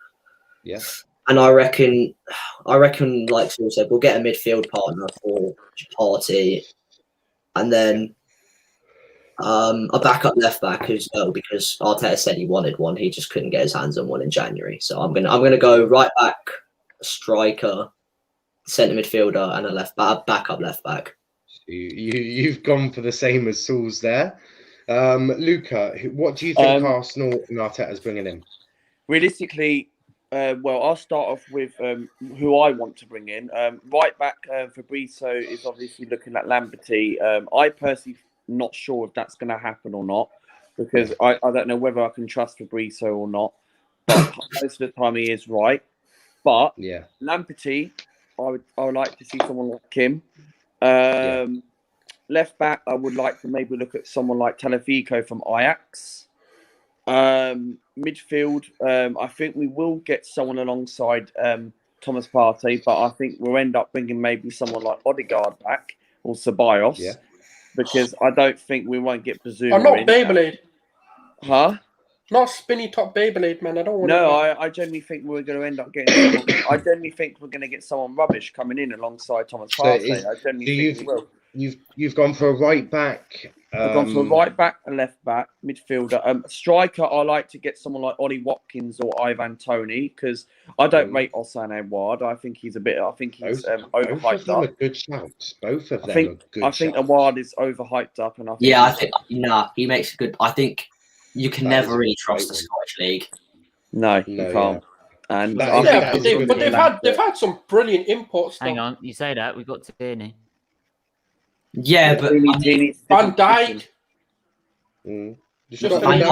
Yeah. And I reckon, like Saul said, we'll get a midfield partner for Partey, and then a backup left back as well, because Arteta said he wanted one. He just couldn't get his hands on one in January. So I'm gonna go right back, striker, centre midfielder, and a backup left back. You've gone for the same as Saul's there. Luca, what do you think Arsenal and Arteta's bringing in? Realistically, well, I'll start off with who I want to bring in. Right back, Fabrizio is obviously looking at Lamberty. I personally not sure if that's going to happen or not, because I don't know whether I can trust Fabrizio or not. But most of the time he is right. But yeah, Lamberty, I would like to see someone like him. Left back, I would like to maybe look at someone like Tagliafico from Ajax. Midfield, I think we will get someone alongside Thomas Partey, but I think we'll end up bringing maybe someone like Odegaard back or Ceballos, because I don't think we won't get Bazuma. I'm not Beyblade. Huh? Not spinny top Beyblade, man. I don't want. No, I genuinely think we're going to end up getting. I genuinely think we're going to get someone rubbish coming in alongside Thomas Partey. I genuinely think we will. You've gone for a right back. I've gone for a right back, a left back, midfielder. Striker, I like to get someone like Ollie Watkins or Ivan Toney, because I don't rate Ossane Edouard. I think he's overhyped up. Both of them are good shouts. Both of them are good I think Edouard is overhyped up, and I think he makes a good. I think you can never really trust the Scottish League. No, you can't. Yeah. And they've had some brilliant imports. Hang on, you say that, we've got Tierney. Yeah, but Van Dijk. Scotland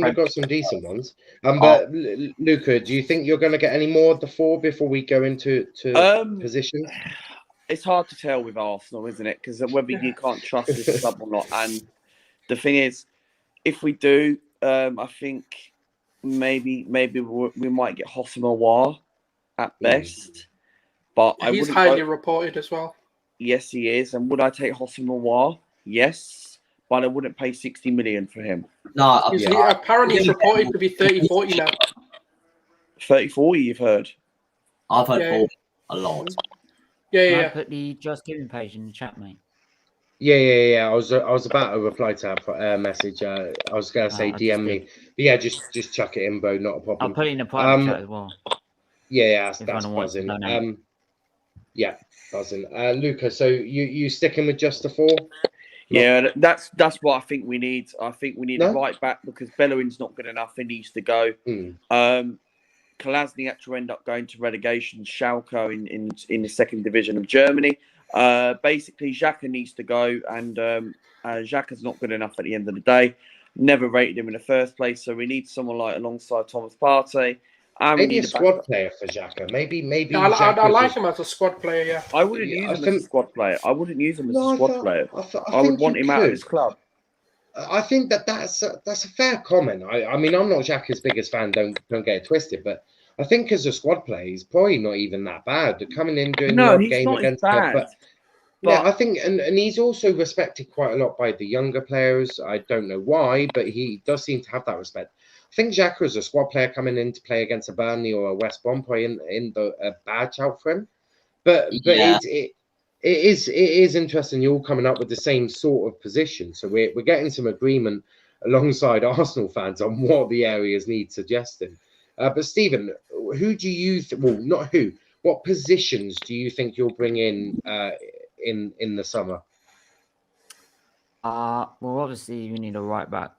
have got some decent ones. But Luca, do you think you're going to get any more of the four before we go into positions? It's hard to tell with Arsenal, isn't it? Because whether you can't trust this club or not. And the thing is, if we do, I think maybe we might get Houssem Aouar at best. But he's highly reported as well. Yes, he is. And would I take Houssem Aouar? Yes. But I wouldn't pay 60 million for him. No, apparently he's reported to be 30-40 now. 30-40, you've heard? I've heard 40 a lot. Yeah. Put the Just Giving page in the chat, mate. Yeah. I was about to reply to that message. I was going to say DM me. But yeah, just chuck it in, bro. Not a problem. I'll put it in the private chat as well. Yeah, that's buzzing. Yeah, buzzing. Luca, so you sticking with just the four? Yeah, that's what I think we need. I think we need a right back, because Bellerin's not good enough. He needs to go. Kolasinac to end up going to relegation. Schalke in the second division of Germany. Basically, Xhaka needs to go, and Xhaka's not good enough at the end of the day. Never rated him in the first place, so we need someone like alongside Thomas Partey. Maybe a squad player for Xhaka. Maybe. I like him as a squad player. Yeah, I wouldn't use him as a squad player. I wouldn't use him as a squad player. I would want him out of his club. I think that's a fair comment. I mean, I'm not Xhaka's biggest fan. Don't get it twisted, but I think as a squad player, he's probably not even that bad. They're coming in doing the odd game against him, but yeah, I think, and he's also respected quite a lot by the younger players. I don't know why, but he does seem to have that respect. I think Xhaka as a squad player coming in to play against a Burnley or a West Brom, probably in a bad shout for him. But it is interesting. You're all coming up with the same sort of position, so we're getting some agreement alongside Arsenal fans on what the areas need suggesting. But Stephen, who do you what positions do you think you'll bring in the summer? Well, obviously you need a right back.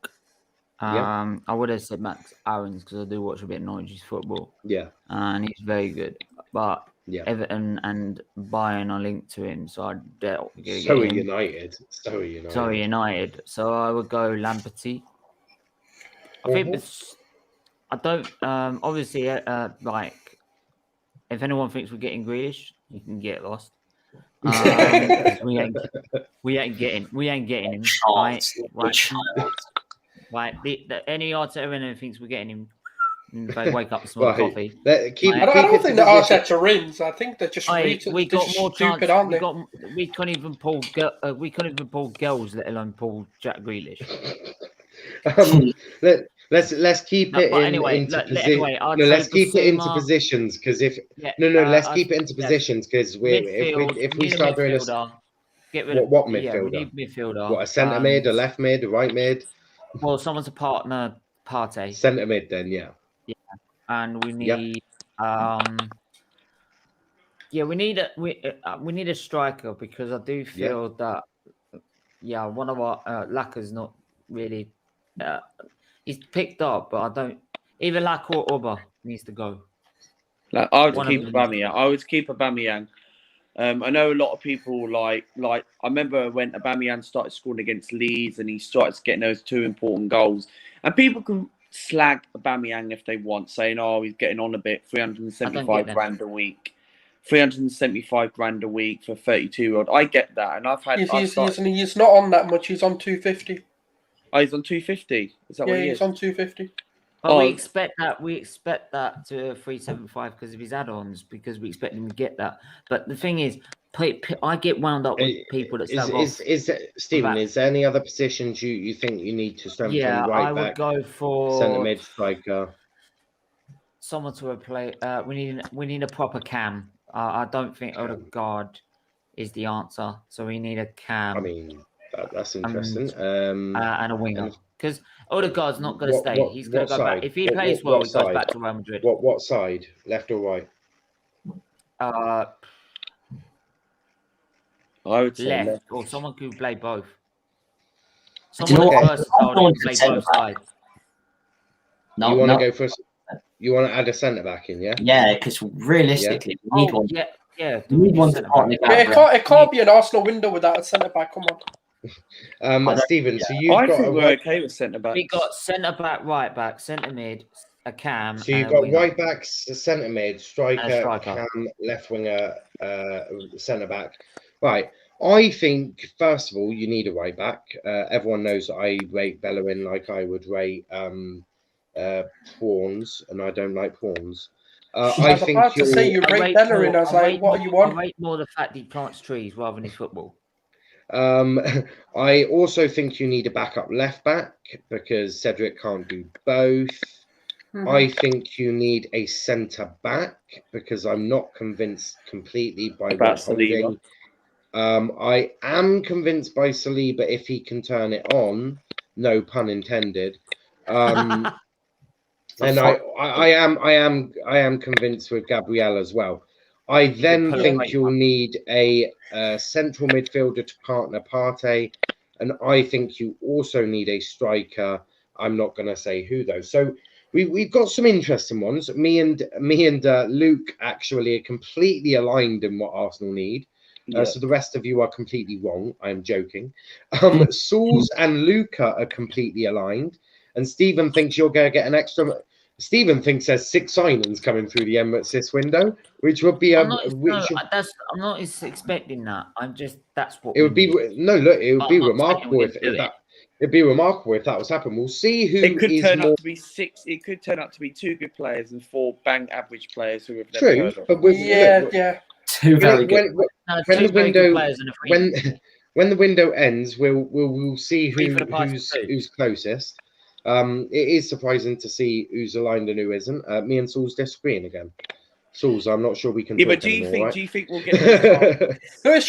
I would have said Max Aarons, because I do watch a bit of Norwich's football. Yeah. And he's very good. But Everton and Bayern are linked to him, so I doubt we're going to get him. So are United. So I would go Lamberty. I think I don't obviously like, if anyone thinks we're getting Grealish, you can get lost. We ain't getting him. Right. Any Arteta thinks we're getting him. If I wake up and smell coffee. I don't think that Arteta wins. I think they're just we got more stupid, aren't they? We couldn't even pull girls, let alone pull Jack Grealish. Let's keep it into position. No, let's keep it into positions because if let's keep it into positions because if we start doing this, what midfielder? Yeah, we need midfielder. What, a centre mid, a left mid, a right mid? Well, someone's a party. Centre mid, then, yeah. Yeah, and we need we need a striker because I do feel that one of our Laka's not really he's picked up, but I don't either Laka or Oba needs to go. Like I would keep Aubameyang. I know a lot of people like I remember when Aubameyang started scoring against Leeds and he started getting those 2 important goals. And people can slag Aubameyang if they want, saying, "Oh, he's getting on a bit, 375 grand a week, 375 grand a week for 32-year-old." I get that, and I've had. He's not on that much. He's on 250. Oh, he's on 250. Is that what he is? He's on 250. But we expect that to 375 because of his add-ons, because we expect him to get that. But the thing is, I get wound up with people that Stephen, is there any other positions you think you need to strengthen? Yeah, right I would back, go for centre mid, striker. Someone to replace. We need a proper cam. I don't think Odegaard is the answer, so we need a cam. I mean, that's interesting. And a winger. Because Odegaard's not going to stay. He's going to go back. If he plays well, he goes back to Real Madrid. What side? Left or right? I would say left. Or someone could play both. Someone versatile who can play both sides. You want to go for? You want to add a centre back in, yeah? Yeah, because realistically, we need one. Yeah. We need one to partner. It can't be an Arsenal window without a centre back. Come on. Stephen, so you've got we're okay with centre back. We got centre back, right back, centre mid, a cam. So you've got right backs, centre mid, striker, cam, left winger, centre back. Right. I think first of all you need a right back. Everyone knows that I rate Bellerin like I would rate prawns, and I don't like prawns. I think about to say you rate Bellerin. I was like, what are you on? I rate more the fact that he plants trees rather than his football. I also think you need a backup left back because Cedric can't do both. I think you need a centre back because I'm not convinced completely by what's holding. I am convinced by Saliba if he can turn it on, no pun intended. And I am convinced with Gabriel as well. I then think you'll need a central midfielder to partner Partey, and I think you also need a striker. I'm not going to say who though. So we've got some interesting ones. Me and Luke actually are completely aligned in what Arsenal need. So the rest of you are completely wrong. I am joking. Sauls and Luca are completely aligned, and Stephen thinks you're going to get an extra. Stephen thinks there's 6 signings coming through the Emirates this window, which would be I'm not expecting that. That's what it would be. No, look, it would be remarkable if that. It'd be remarkable if that was happening. We'll see who it could is turn more... out to be 6. It could turn out to be 2 good players and 4 bang average players who have never True, heard of. but with, 2 very good. When the window ends, we'll see who's closest. It is surprising to see who's aligned and who isn't. Me and Saul's disagreeing again. Saul's, I'm not sure we can. Yeah, but do you think we'll get those? No, it's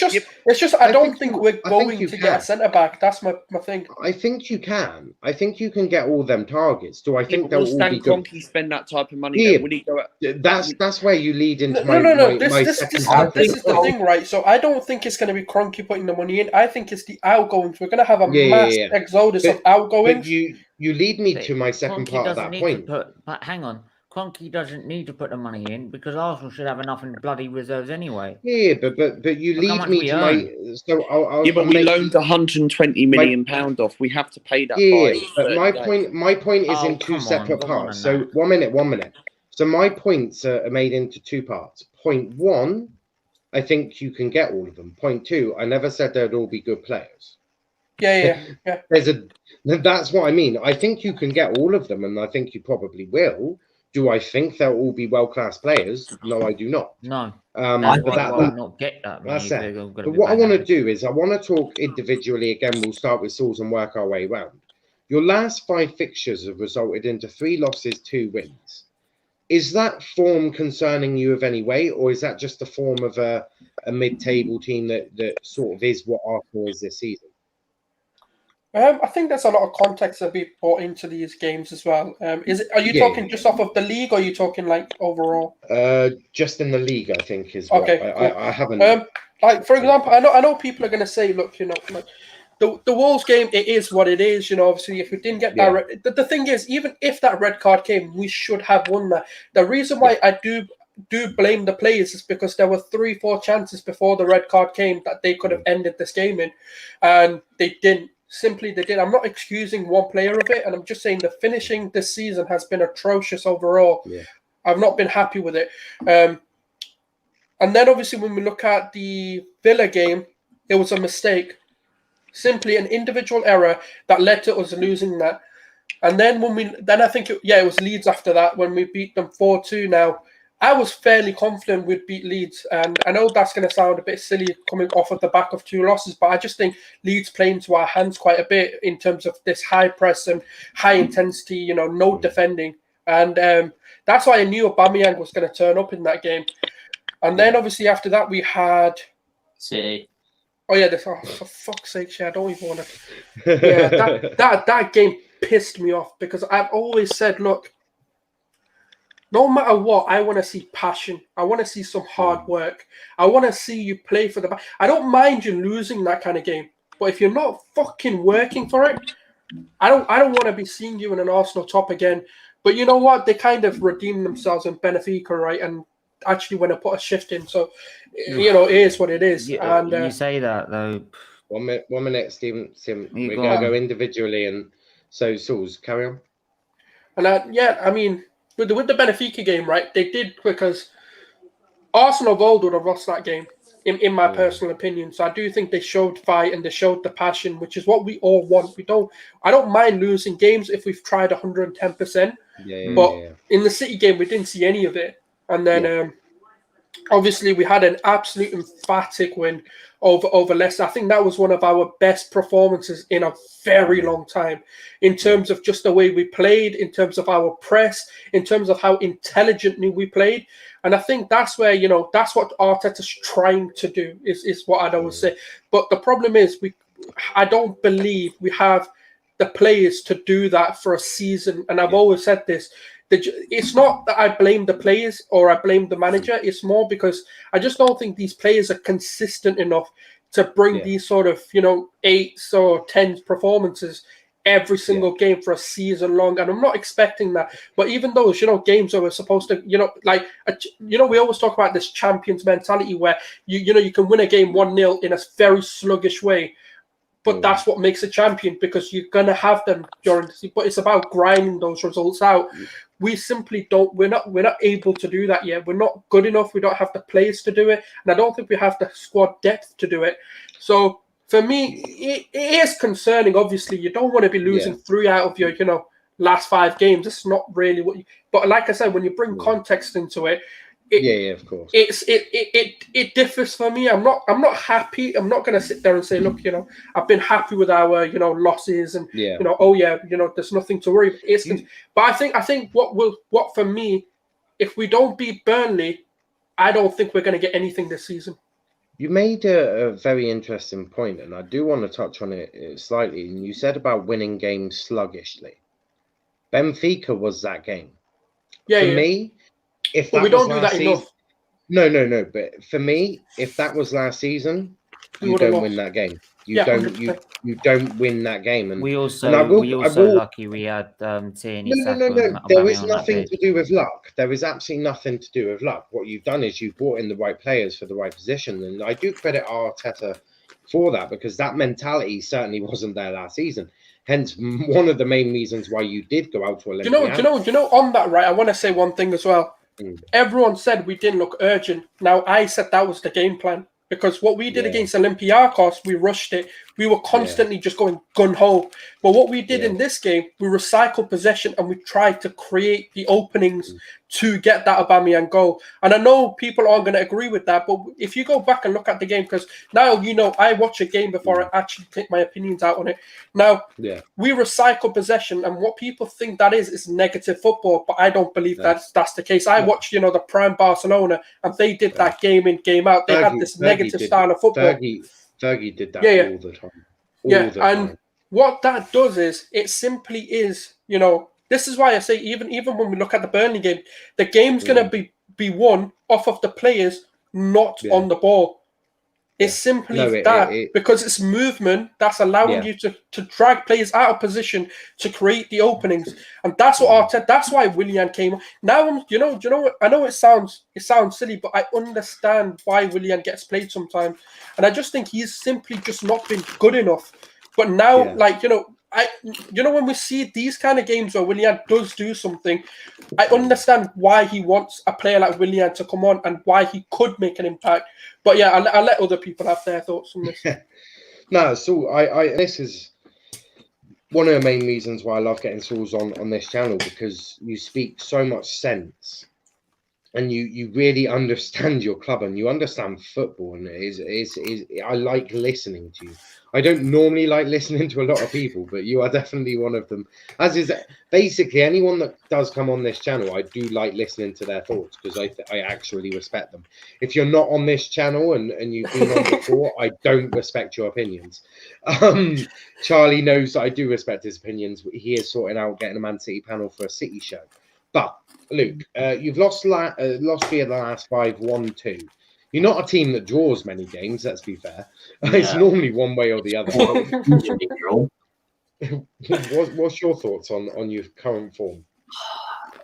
just. I don't think we're going to get a centre back. That's my thing. I think you can. I think you can get all them targets. Do I think they'll all be good? Kroenke spend that type of money? Yeah, would he go that's where you lead into no. This is the thing, right? So I don't think it's going to be Kroenke putting the money in. I think it's the outgoings. We're going to have a mass exodus of outgoings. But you lead me to my second part of that point. But hang on. Kroenke doesn't need to put the money in because Arsenal should have enough in bloody reserves anyway. Yeah, but you lead me to my. So but we loaned £120 million off. We have to pay that. Yeah, but my point is in 2 separate parts. So 1 minute. So my points are made into 2 parts. Point 1, I think you can get all of them. Point 2, I never said they'd all be good players. Yeah. That's what I mean. I think you can get all of them, and I think you probably will. Do I think they'll all be world-class players? No, I do not. No. But not get that. That's it. But what I want to do is I want to talk individually again. We'll start with Sauls and work our way around. Your last 5 fixtures have resulted into 3 losses, 2 wins. Is that form concerning you of any way, or is that just the form of a mid-table team that sort of is what Arsenal is this season? I think there's a lot of context that we brought into these games as well. Are you talking just off of the league, or are you talking like overall? Just in the league, I think is okay. What Cool. I haven't. Like for example, I know people are going to say, look, like the Wolves game, it is what it is. Obviously, if we didn't get that, the thing is, even if that red card came, we should have won that. The reason why I do blame the players is because there were 3-4 chances before the red card came that they could have ended this game in, and they didn't. Simply, they did. I'm not excusing one player of it, and I'm just saying the finishing this season has been atrocious overall. I've not been happy with it. And then, obviously, when we look at the Villa game, it was a mistake. Simply an individual error that led to us losing that. And then I think it was Leeds after that when we beat them 4-2 now. I was fairly confident we'd beat Leeds, and I know that's going to sound a bit silly coming off of the back of 2 losses, but I just think Leeds play into our hands quite a bit in terms of this high press and high intensity, no defending. And that's why I knew Aubameyang was going to turn up in that game. And then obviously after that we had City. Oh yeah, for fuck's sake, I don't even want to. Yeah, that game pissed me off because I've always said, look, no matter what, I want to see passion. I want to see some hard work. I want to see you play for the. I don't mind you losing that kind of game, but if you're not fucking working for it, I don't want to be seeing you in an Arsenal top again. But you know what? They kind of redeemed themselves in Benfica, right? And actually when I put a shift in. So, it is what it is. Yeah, and you say that, though. 1 minute, Stephen. We're going to go individually. And so, Sauls, carry on. And I mean, with the Benfica game, right, they did because Arsenal of old would have lost that game, in my personal opinion. So I do think they showed fight and they showed the passion, which is what we all want. I don't mind losing games if we've tried 110%. But in the City game, we didn't see any of it. And then obviously we had an absolute emphatic win over Leicester. I think that was one of our best performances in a very long time in terms of just the way we played, in terms of our press, in terms of how intelligently we played. And I think that's where, that's what Arteta's trying to do is what I'd always say. But the problem is I don't believe we have the players to do that for a season. And I've always said this. It's not that I blame the players or I blame the manager. It's more because I just don't think these players are consistent enough to bring these sort of, 8s or 10s performances every single game for a season long. And I'm not expecting that. But even those, games that we're supposed to, we always talk about this champions mentality where, you can win a game 1-0 in a very sluggish way. But that's what makes a champion because you're going to have them during the season. But it's about grinding those results out. We simply don't. We're not able to do that yet. We're not good enough. We don't have the players to do it, and I don't think we have the squad depth to do it. So for me, it is concerning. Obviously, you don't want to be losing 3 out of your last 5 games. It's not really what. But like I said, when you bring context into it. Of course. It differs for me. I'm not happy. I'm not going to sit there and say, look, I've been happy with our losses and there's nothing to worry about. But I think what for me, if we don't beat Burnley, I don't think we're going to get anything this season. You made a very interesting point, and I do want to touch on it slightly. And you said about winning games sluggishly. Benfica was that game. For me. But we don't do that enough. No. But for me, if that was last season, you don't win that game. You don't win that game. And we also lucky we had Tierney. No. There is nothing to do with luck. There is absolutely nothing to do with luck. What you've done is you've brought in the right players for the right position, and I do credit Arteta for that because that mentality certainly wasn't there last season. Hence, one of the main reasons why you did go out to Olympiacos. Do you know on that, right? I want to say one thing as well. Everyone said we didn't look urgent. Now, I said that was the game plan because what we did against Olympiacos, we rushed it. We were constantly just going gun-ho. But what we did in this game, we recycled possession and we tried to create the openings to get that Aubameyang goal. And I know people aren't going to agree with that, but if you go back and look at the game, because now, I watch a game before I actually take my opinions out on it. Now, we recycle possession, and what people think that is negative football, but I don't believe that's the case. I watched, the prime Barcelona, and they did that game in, game out. They had this negative style of football. Fergie did that all the time. And what that does is, it simply is, this is why I say, even when we look at the Burnley game, the game's going to be won off of the players, not on the ball. It's simply because it's movement that's allowing you to drag players out of position to create the openings, and that's what Arteta. That's why Willian came. Now, you know what? I know it sounds silly, but I understand why Willian gets played sometimes, and I just think he's simply just not been good enough. But now, when we see these kind of games where Willian does do something, I understand why he wants a player like Willian to come on and why he could make an impact. But I'll let other people have their thoughts on this. No, so this is one of the main reasons why I love getting Sauls on this channel, because you speak so much sense and you really understand your club and you understand football, and I like listening to you. I don't normally like listening to a lot of people, but you are definitely one of them. As is basically anyone that does come on this channel, I do like listening to their thoughts, because I actually respect them. If you're not on this channel and you've been on before, I don't respect your opinions. Charlie knows that I do respect his opinions. He is sorting out getting a Man City panel for a City show. But Luke, you've lost via the last 5, 1-2. You're not a team that draws many games, let's be fair. It's normally one way or the other. What's your thoughts on your current form?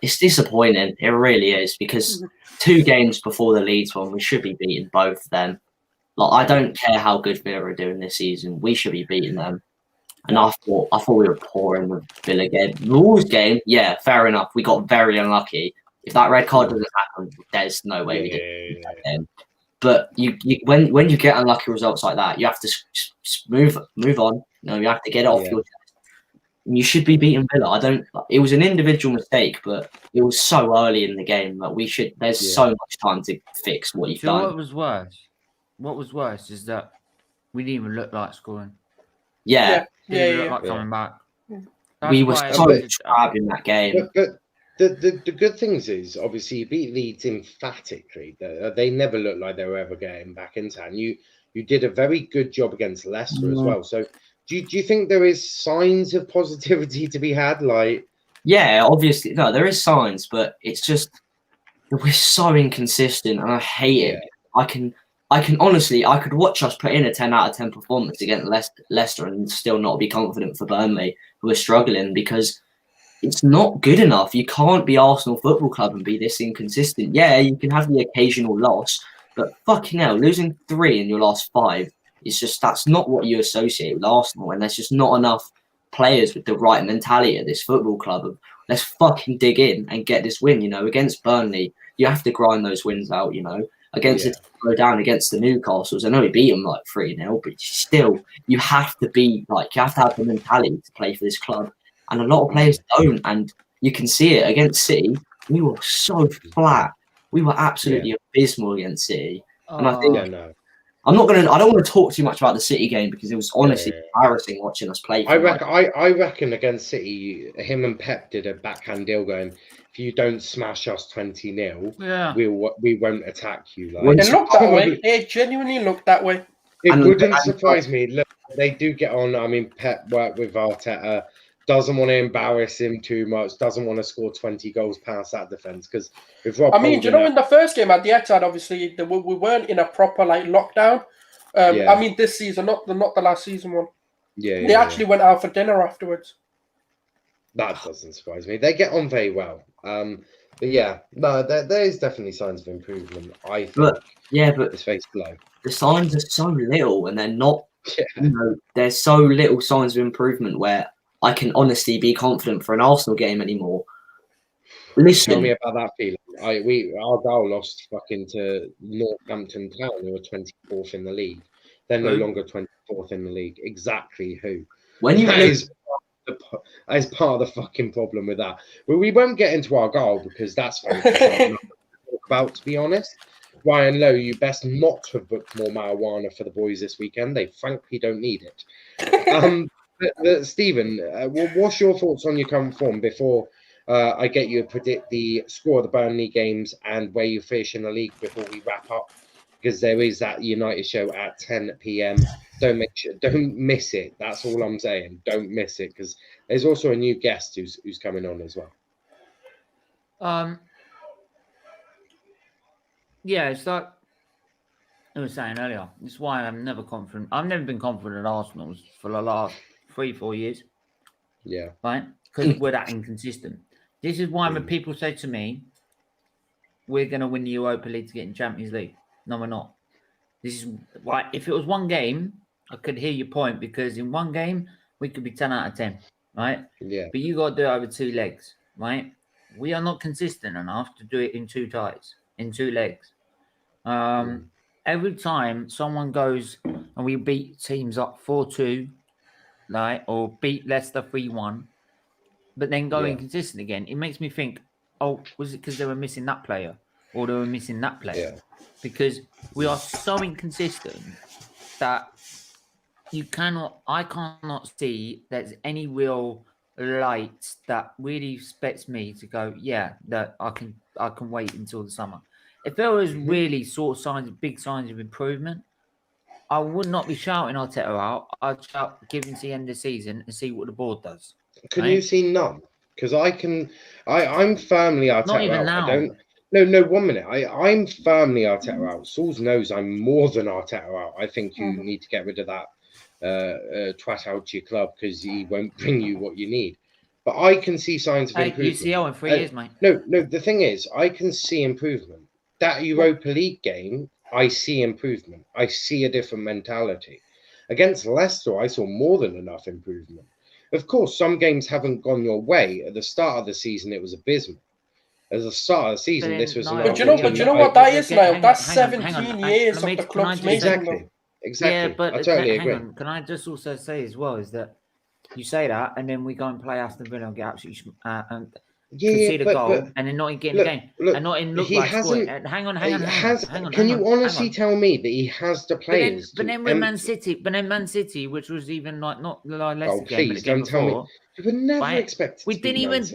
It's disappointing. It really is, because 2 games before the Leeds one, we should be beating both of them. Like, I don't care how good Villa are doing this season. We should be beating them. And I thought we were poor in the Villa game. The Wolves game, fair enough. We got very unlucky. If that red card doesn't happen, there's no way we did that game. But when you get unlucky results like that, you have to move on. You have to get it off your chest. And you should be beating Villa. It was an individual mistake, but it was so early in the game that there's so much time to fix what you've done. What was worse? What was worse is that we didn't even look like scoring. Yeah. Didn't look like coming back. We were so trapped in that game. But the good things is, obviously, you beat Leeds emphatically. They never looked like they were ever getting back into it. And you did a very good job against Leicester as well. So do you think there is signs of positivity to be had? Yeah, obviously. No, there is signs, but it's just we're so inconsistent, and I hate it. I can honestly, I could watch us put in a 10 out of 10 performance against Leicester and still not be confident for Burnley, who are struggling, because it's not good enough. You can't be Arsenal Football Club and be this inconsistent. Yeah, you can have the occasional loss, but fucking hell, losing 3 in your last 5 is just, that's not what you associate with Arsenal, and there's just not enough players with the right mentality at this football club of, let's fucking dig in and get this win. Against Burnley, you have to grind those wins out, against the go down against the Newcastles. I know we beat them 3-0, but still, you have to be you have to have the mentality to play for this club. And a lot of players don't, and you can see it against City. We were so flat. We were absolutely abysmal against City. And I think I don't want to talk too much about the City game, because it was honestly embarrassing watching us play. I reckon against City, him and Pep did a backhand deal going, if you don't smash us 20-0, we won't attack you. It looked that way. It genuinely looked that way. It wouldn't surprise me. Look, they do get on. I mean, Pep worked with Arteta. Doesn't want to embarrass him too much. Doesn't want to score 20 goals past that defense. Because if Rob, in the first game at the Etihad, obviously we weren't in a proper lockdown. This season, not the last season one. They actually went out for dinner afterwards. That doesn't surprise me. They get on very well. There is definitely signs of improvement. I think. But it's very slow. The signs are so little, and they're not. There's so little signs of improvement where I can honestly be confident for an Arsenal game anymore. Listen, tell me about that feeling. Argyle lost fucking to Northampton Town, who were 24th in the league. They're no longer 24th. 4th in the league. Exactly who? When you That look, is part of the fucking problem with that. But we won't get into our goal because that's frankly not enough to talk about, to be honest. Ryan Lowe, you best not have booked more marijuana for the boys this weekend. They frankly don't need it. Stephen, what's your thoughts on your current form before I get you to predict the score of the Burnley games and where you finish in the league before we wrap up? Because there is that United show at 10 p.m. Don't miss it. That's all I'm saying. Don't miss it because there's also a new guest who's coming on as well. Yeah, it's like I was saying earlier. It's why I'm never confident. I've never been confident at Arsenal for the last 3-4 years. Yeah. Right? Because we're that inconsistent. This is why when people say to me, we're going to win the Europa League to get in Champions League. No, we're not. This is why, if it was one game, I could hear your point because in one game, we could be 10 out of 10, right? Yeah. But you got to do it over 2 legs, right? We are not consistent enough to do it in 2 ties, in 2 legs. Every time someone goes and we beat teams up 4-2, right, or beat Leicester 3-1, but then go inconsistent again, it makes me think, oh, was it because they were missing that player or they were missing that player? Yeah. Because we are so inconsistent that I cannot see there's any real light that really expects me to go, yeah, that I can wait until the summer. If there was really big signs of improvement, I would not be shouting Arteta out. I'd shout, give him to the end of the season and see what the board does. Can you see none? Because I'm firmly Arteta Not even out. now. I don't. No, 1 minute. I'm firmly Arteta out. Sauls knows I'm more than Arteta out. I think you need to get rid of that twat out to your club because he won't bring you what you need. But I can see signs of improvement. UCL in 3 years, mate. No. The thing is, I can see improvement. That Europa League game, I see improvement. I see a different mentality. Against Leicester, I saw more than enough improvement. Of course, some games haven't gone your way. At the start of the season, it was abysmal. At the start of the season, this was. But you know what that is now? That's 17 years of the club's making. Exactly. Yeah, but I totally hang agree. on. Can I just also say as well is that you say that, and then we go and play Aston Villa and get absolutely concede a goal, and then not get in the game, and not in look like scoring. Hang on. Can you honestly tell me that he has the players? But then Man City, which was even like not the Leicester game, but the game don't tell before. me. You would never expect. We didn't even.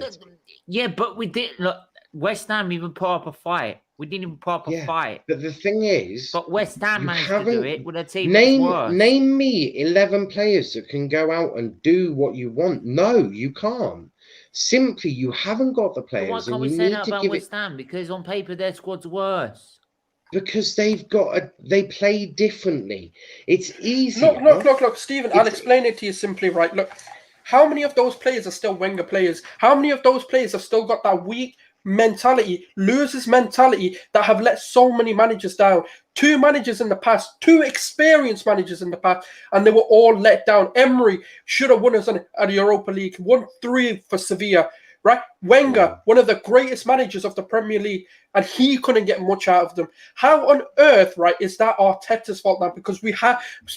Yeah, but we did. Look, West Ham even put up a fight. We didn't even put up a fight. But the thing is, but West Ham managed to do it with a team. Name me 11 players that can go out and do what you want. No, you can't. Simply, you haven't got the players. But why can't we say that about West Ham? Because on paper, their squad's worse. Because they play differently. It's easy. Look, Stephen, I'll explain it to you simply, right? Look, how many of those players are still Wenger players? How many of those players have still got that weak mentality, losers mentality that have let so many managers down? 2 managers in the past, 2 experienced managers in the past, and they were all let down. Emery should have won us at the Europa League, won 3 for Sevilla, right? Wenger, one of the greatest managers of the Premier League, and he couldn't get much out of them. How on earth, right, is that Arteta's fault now? Because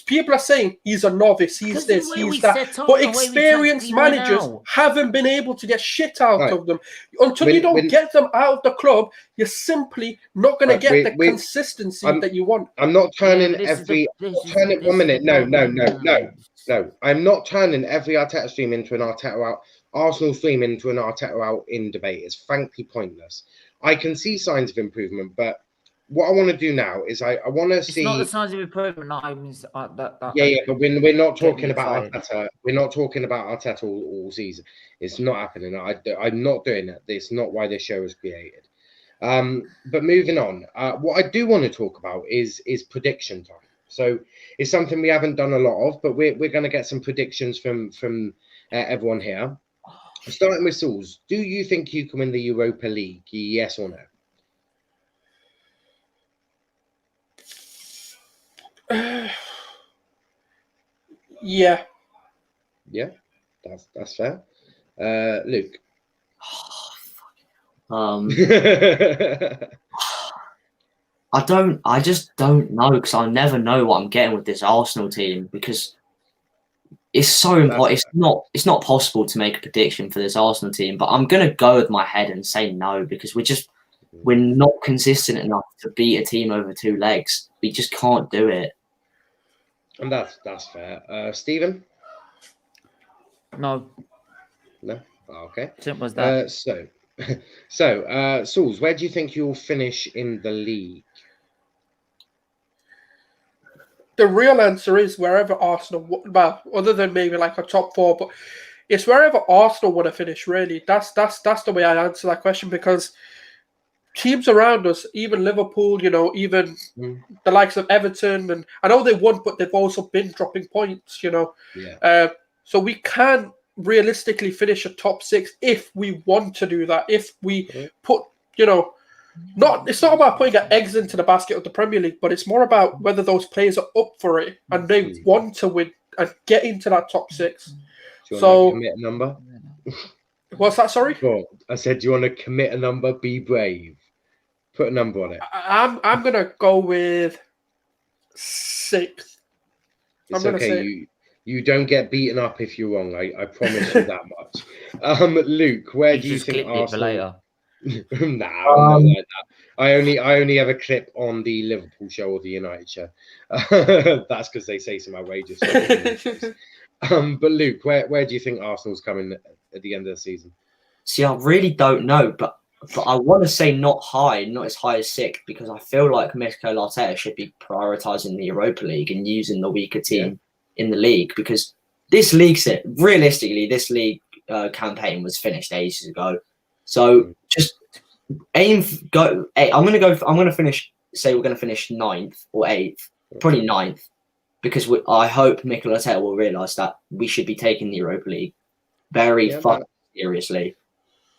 people are saying he's a novice, he's this, he's that. But experienced managers haven't been able to get shit out of them. Until you don't get them out of the club, you're simply not going to get the consistency that you want. I'm not turning every... 1 minute. No. I'm not turning every Arteta stream into an Arteta out. Arsenal stream into an Arteta out in debate. It's frankly pointless. I can see signs of improvement, but what I want to do now is I want to see. It's not the signs of improvement. No, I mean, but we're not talking about Arteta. We're not talking about Arteta all season. It's not happening. I'm not doing that. It's not why this show was created. But moving on, what I do want to talk about is prediction time. So it's something we haven't done a lot of, but we're going to get some predictions from everyone here. Starting with Sauls, do you think you can win the Europa League? Yes or no? Yeah. Yeah, that's fair. Luke. I just don't know, because I'll never know what I'm getting with this Arsenal team, because it's so important. It's not possible to make a prediction for this Arsenal team, but I'm gonna go with my head and say no, because we're not consistent enough to beat a team over 2 legs. We just can't do it. And that's fair. Stephen? No. Okay. Simple as that. Sauls, where do you think you'll finish in the league? The real answer is wherever Arsenal, well, other than maybe like a top 4, but it's wherever Arsenal want to finish. Really, that's the way I answer that question, because teams around us, even Liverpool, even the likes of Everton, and I know they won, but they've also been dropping points. Yeah. So we can realistically finish a top 6 if we want to do that. If we put, it's not about putting eggs into the basket of the Premier League, but it's more about whether those players are up for it and they want to win and get into that top 6. Do you want to commit a number? What's that? Sorry? Cool. I said, do you want to commit a number? Be brave. Put a number on it. I'm gonna go with 6th. It's okay. You don't get beaten up if you're wrong. I promise you that much. Luke, where do you think Arsenal? Nah, I'm not like that. I only have a clip on the Liverpool show or the United show. That's because they say some outrageous stuff. But Luke, where do you think Arsenal's coming at the end of the season? See, I really don't know, but I want to say not as high as 6th, because I feel like Mikel Arteta should be prioritising the Europa League and using the weaker team in the league, because this league campaign was finished ages ago. So just I'm going to finish. Say we're going to finish 9th or 8th, probably 9th, because I hope Mikel Arteta will realise that we should be taking the Europa League very seriously.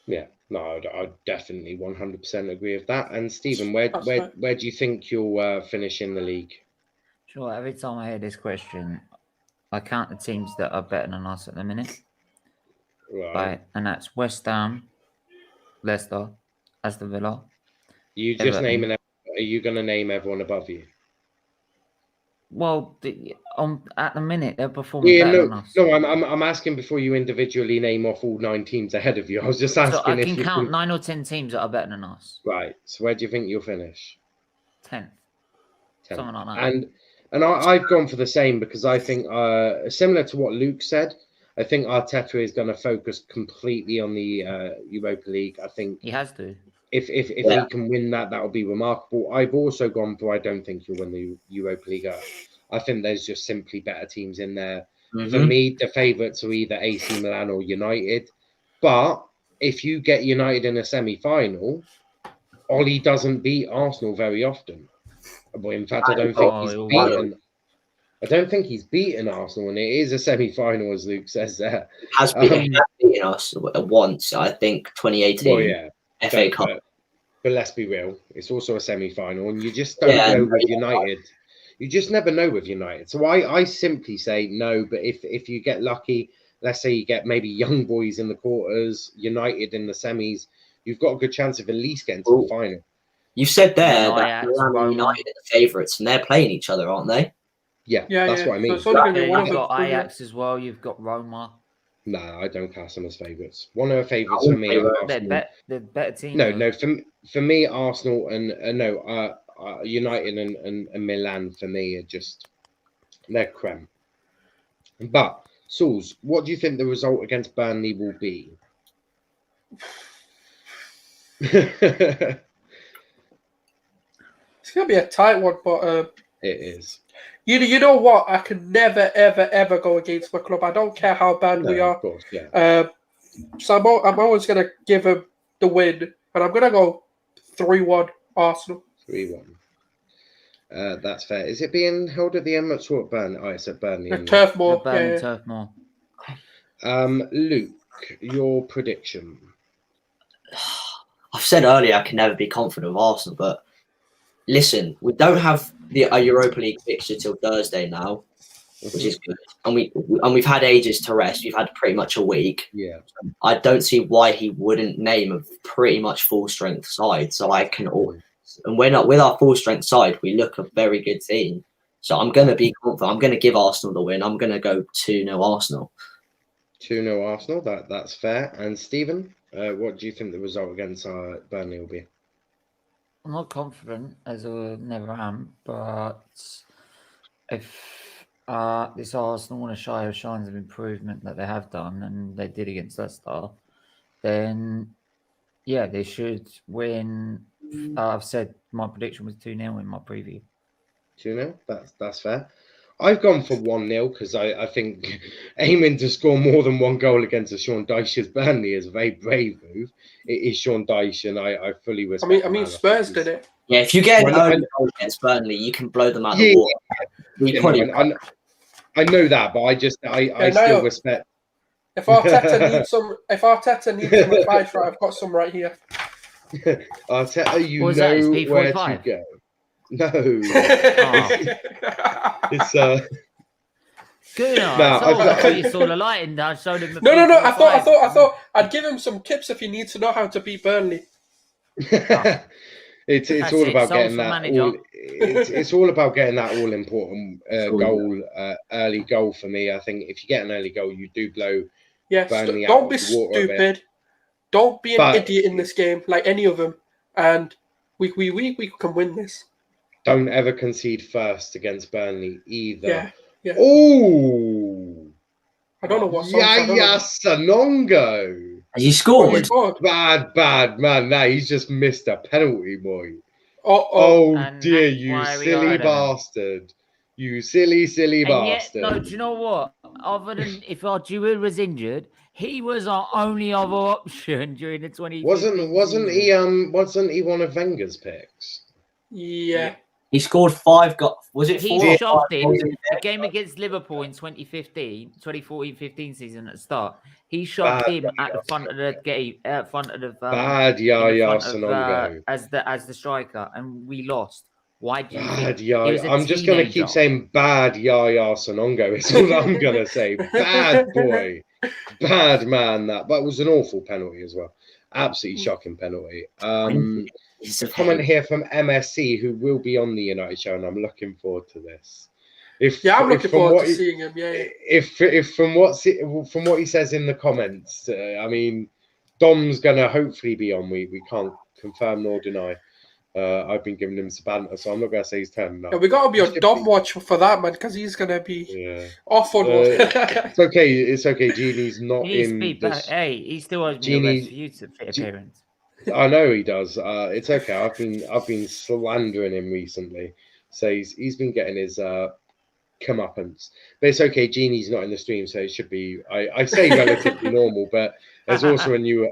Yeah. No, I definitely 100% agree with that. And Stephen, where do you think you'll finish in the league? Sure. Every time I hear this question, I count the teams that are better than us at the minute. Right. And that's West Ham, Leicester, Aston Villa. You just naming. Are you going to name everyone above you? Well, at the minute they're performing better than us. No, I'm asking before you individually name off all 9 teams ahead of you. I was just asking. So I can count 9 or 10 teams that are better than us. Right. So where do you think you'll finish? 10th. Something like that. And I've gone for the same, because I think similar to what Luke said, I think Arteta is going to focus completely on the Europa League. I think he has to. If he can win that will be remarkable. I've also gone for I don't think he'll win the Europa League. I think there's just simply better teams in there. For me, the favourites are either AC Milan or United. But if you get United in a semi-final, Ollie doesn't beat Arsenal very often. Well, in fact, I don't think he's beaten Arsenal, and it is a semi-final, as Luke says there. Has beaten us once, I think, 2018. Well, yeah. FA Cup. But let's be real, it's also a semi-final, and you just don't know with United. You just never know with United. So I simply say no, but if you get lucky, let's say you get maybe Young Boys in the quarters, United in the semis, you've got a good chance of at least getting to the final. You said there that United are the favourites, and they're playing each other, aren't they? Yeah, that's what I mean. So you've got Ajax as well, you've got Roma. No, I don't class them as favourites. One of the favourites for me. They're better teams. No. For me, Arsenal and United and Milan for me are just they're creme. But Sauls, what do you think the result against Burnley will be? It's gonna be a tight one, but it is. You know what? I can never, ever, ever go against my club. I don't care how bad we are. Of course, yeah. So I'm always going to give them the win. And I'm going to go 3-1 Arsenal. 3-1. That's fair. Is it being held at the Emirates or at Burnley? Oh, it's at Burnley. Turf Moor. Turf Moor. Luke, your prediction. I've said earlier I can never be confident of Arsenal, but listen, we don't have a Europa League fixture till Thursday now, which is good, and we've had ages to rest. We've had pretty much a week. Yeah, I don't see why he wouldn't name a pretty much full strength side. So I can And we're not with our full strength side. We look a very good team. So I'm going to be confident. I'm going to give Arsenal the win. I'm going to go 2-0 Arsenal. 2-0 Arsenal. That's fair. And Stephen, what do you think the result against Burnley will be? I'm not confident, as I never am, but if this Arsenal want to show signs of improvement that they have done, and they did against Leicester, then yeah, they should win. I've said my prediction was 2-0 in my preview. 2-0. That's fair. I've gone for 1-0 because I think aiming to score more than one goal against a Sean Dyche's Burnley is a very brave move. It is Sean Dyche, and I fully respect. I mean, Spurs did it. Yeah, if you get an early goal against Burnley, you can blow them out of the water. I know that, but I still respect. If Arteta needs some advice, right, I've got some right here. Arteta, you know where to go. No. It's Good. I saw the lighting down. Showed him. No. I thought I'd give him some tips if he needs to know how to beat Burnley. It's all about getting that. It's all about getting that all important goal, early goal for me. I think if you get an early goal, you do blow. Yes. Burnley Don't be stupid. Don't be an idiot in this game, like any of them, and we can win this. Don't ever concede first against Burnley either. Yeah. Oh, I don't know what. Yaya Sanongo. Has he scored? Bad man. Now he's just missed a penalty, boy. Oh dear, you silly bastard. You silly bastard. No, do you know what? Other than if Arjua was injured, he was our only other option during the 20. Wasn't he one of Wenger's picks? Yeah. He scored 5 goals. Was it 4? He shoved him. The game against Liverpool in 2014-15 season at the start. He shoved him at the front of the game, bad Yaya Sanongo as the striker, and we lost. Why do you think? I'm just going to keep saying bad Yaya Sanongo. It's all I'm going to say. Bad boy. Bad man. That was an awful penalty as well. Absolutely shocking penalty. A comment here from MSC, who will be on the United Show, and I'm looking forward to this. I'm looking forward to seeing him. Yeah. If from what he says in the comments, I mean, Dom's gonna hopefully be on. We can't confirm nor deny. I've been giving him some banter, so I'm not gonna say he's turning up. Yeah, we gotta be on Dom watch for that, man, because he's gonna be off on. It's okay. Genie's not in. Hey, he still has me for you to fit appearance. I know he does. It's okay. I've been slandering him recently, so he's been getting his comeuppance. But it's okay. Genie's not in the stream, so it should be. I say relatively normal, but there's also a new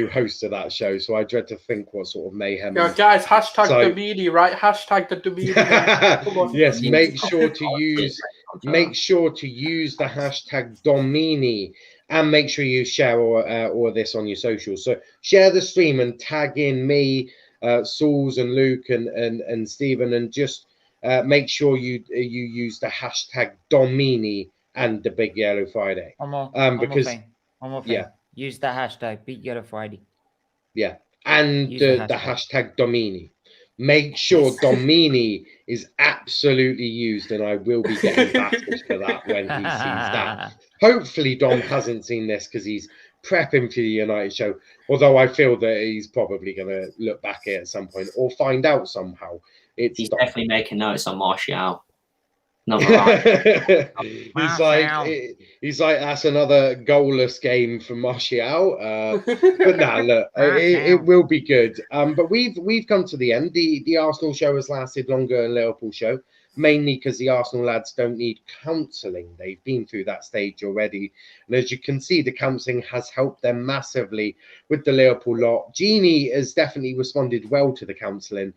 host of that show, so I dread to think what sort of mayhem. Yeah, guys, hashtag Domini, right? Hashtag the Domini. Come on. Yes, make sure to use the hashtag Domini. And make sure you share all this on your socials. So share the stream and tag in me, Sauls and Luke and Stephen, and just make sure you use the hashtag Domini and the Big Yellow Friday. One more thing. Yeah. Use the hashtag Big Yellow Friday. Yeah. And the hashtag Domini. Make sure Domini is absolutely used, and I will be getting battled for that when he sees that. Hopefully, Dom hasn't seen this because he's prepping for the United Show. Although I feel that he's probably going to look back at it at some point or find out somehow. He's definitely making notes on Martial. He's like that's another goalless game for Martial. But nah, look, it will be good. But we've come to the end. The Arsenal show has lasted longer than Liverpool show, mainly because the Arsenal lads don't need counselling. They've been through that stage already, and as you can see, the counselling has helped them massively with the Liverpool lot. Genie has definitely responded well to the counselling.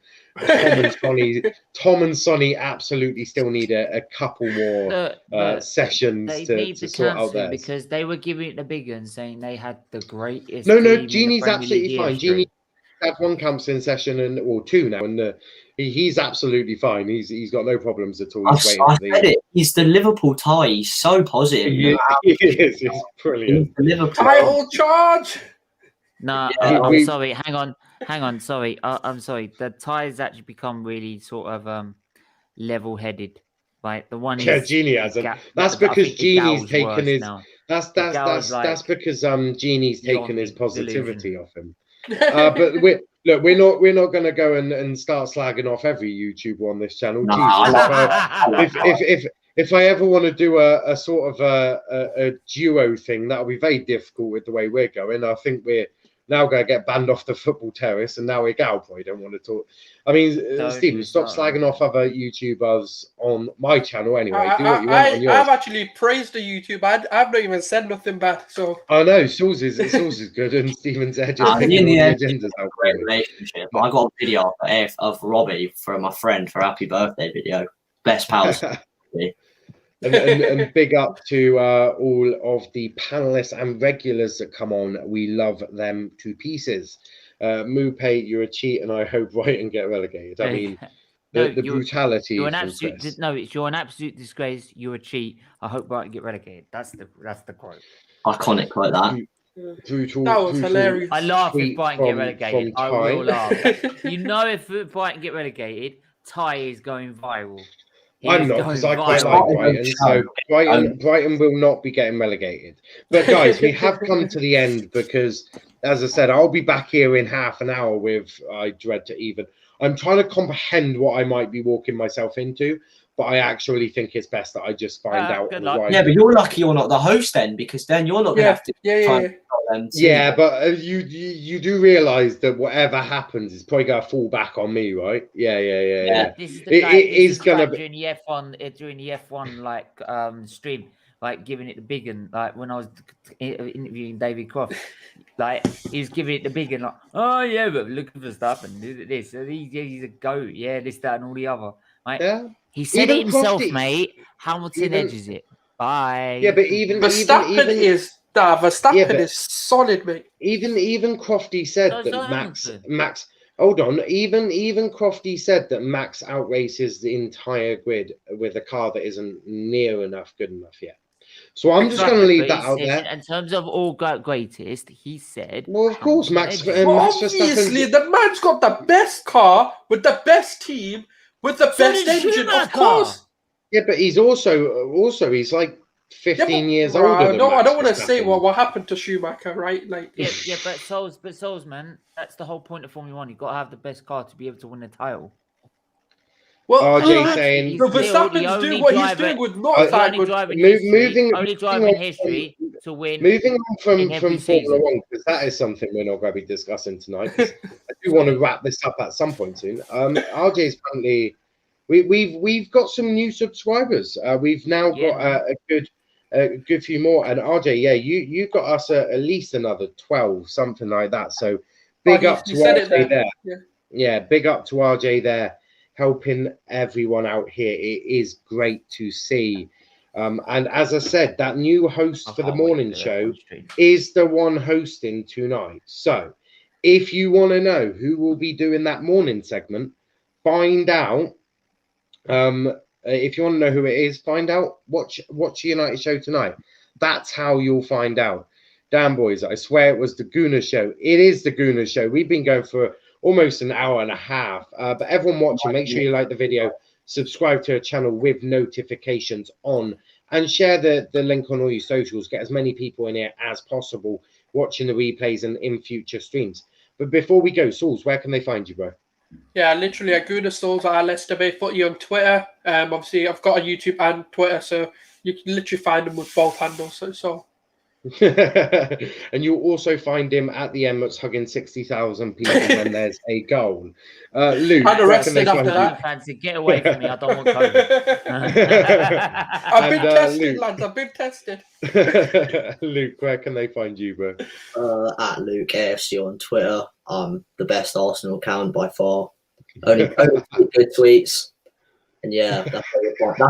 Tom and Sonny absolutely still need a couple more sessions to sort out this. Because they were giving it the big ones, saying they had the greatest. No, Genie's absolutely fine. Genie had one counselling session or two now, and he's absolutely fine. He's got no problems at all. I said it. He's the Liverpool tie. He's so positive. He is. He's brilliant. He's the Liverpool title charge. No, Yeah, I'm sorry. Hang on. Sorry, I'm sorry. The tie's actually become really sort of level-headed. Right, the one Yeah, is Genie hasn't. That's I because think the Genie's Gal's taken worse his. now. That's The Gal's that's like because Genie's taken his beyond positivity delusion. off him. But we're not going to go and start slagging off every YouTuber on this channel. No, Jesus, if I ever want to do a sort of a duo thing, that'll be very difficult with the way we're going. I think we're now going to get banned off the football terrace, and now we're Gal probably don't want to talk. I mean, Stephen, stop slagging off other YouTubers on my channel anyway. Do what you want on yours. I've actually praised the YouTube. I've not even said nothing bad. So I know Saul's is good, and Stephen's there just picking all the agendas out. Great relationship. I got a video of Robbie from my friend for happy birthday video. Best pals. and big up to all of the panelists and regulars that come on. We love them to pieces. Mupe, you're a cheat, and I hope Brighton get relegated. I mean, the brutality. You're an absolute you're an absolute disgrace. You're a cheat. I hope Brighton get relegated. That's the quote. Iconic like that. Brutal. That was hilarious. I laugh if Brighton get relegated. I will laugh. You know, if Brighton get relegated, Ty is going viral. I'm not, because I quite like Brighton, so Brighton will not be getting relegated. But guys, we have come to the end because, as I said, I'll be back here in half an hour with I dread to even. I'm trying to comprehend what I might be walking myself into, but I actually think it's best that I just find out. Yeah, but you're lucky you're not the host then, because then you're not going to have to Yeah, but you do realise that whatever happens is probably going to fall back on me, right? Yeah. This is the guy, it is going to be during the F1 like stream, like giving it the big one, like when I was interviewing David Croft, like he was giving it the big one, like, oh yeah, but looking for stuff and this, he's a goat, yeah, this, that, and all the other. Like, he said it himself, mate. Hamilton edges it. Bye. Yeah, but even Verstappen is solid, mate. Even Crofty said that Max. Hold on. Even Crofty said that Max outraces the entire grid with a car that isn't near enough good enough yet. So I'm just going to leave that out there. In terms of all greatest, he said. Well, of course, Max. Obviously, the man's got the best car with the best team with the best engine, of course. Yeah, but he's also he's like 15 years older. No, I don't want to say what happened to Schumacher, right? Like, yeah, but Souls, man, that's the whole point of Formula One. You've got to have the best car to be able to win the title. Well, RJ saying Verstappen's doing what he's doing with not that good. Only driver in history to win. Moving on from Formula One, because that is something we're not going to be discussing tonight. I do want to wrap this up at some point soon. RJ's currently. We've got some new subscribers. We've now got a good few more. And RJ, you got us at least another 12, something like that. So big up to RJ there. Yeah, big up to RJ there, helping everyone out here. It is great to see. And as I said, that new host for the morning show is the one hosting tonight. So if you want to know who will be doing that morning segment, find out. If you want to know who it is, find out. Watch United Show tonight. That's how you'll find out. Damn, boys, I swear it was the Gooners Show. It is the Gooners Show. We've been going for almost an hour and a half. But everyone watching, make sure you like the video, subscribe to our channel with notifications on, and share the link on all your socials. Get as many people in here as possible watching the replays and in future streams. But before we go, Sauls, where can they find you, bro? Yeah, literally at Gooners Souls at Let's Debate Footy on Twitter. Obviously, I've got a YouTube and Twitter, so you can literally find them with both handles. So. And you'll also find him at the Emirates hugging 60,000 people when there's a goal. Luke, I'm arrested after that. Fancy, get away from me! I don't want COVID. I've been tested, lads. I've been tested. Luke, where can they find you, bro? At Luke AFC on Twitter. I'm the best Arsenal account by far. Only good tweets. And yeah, that's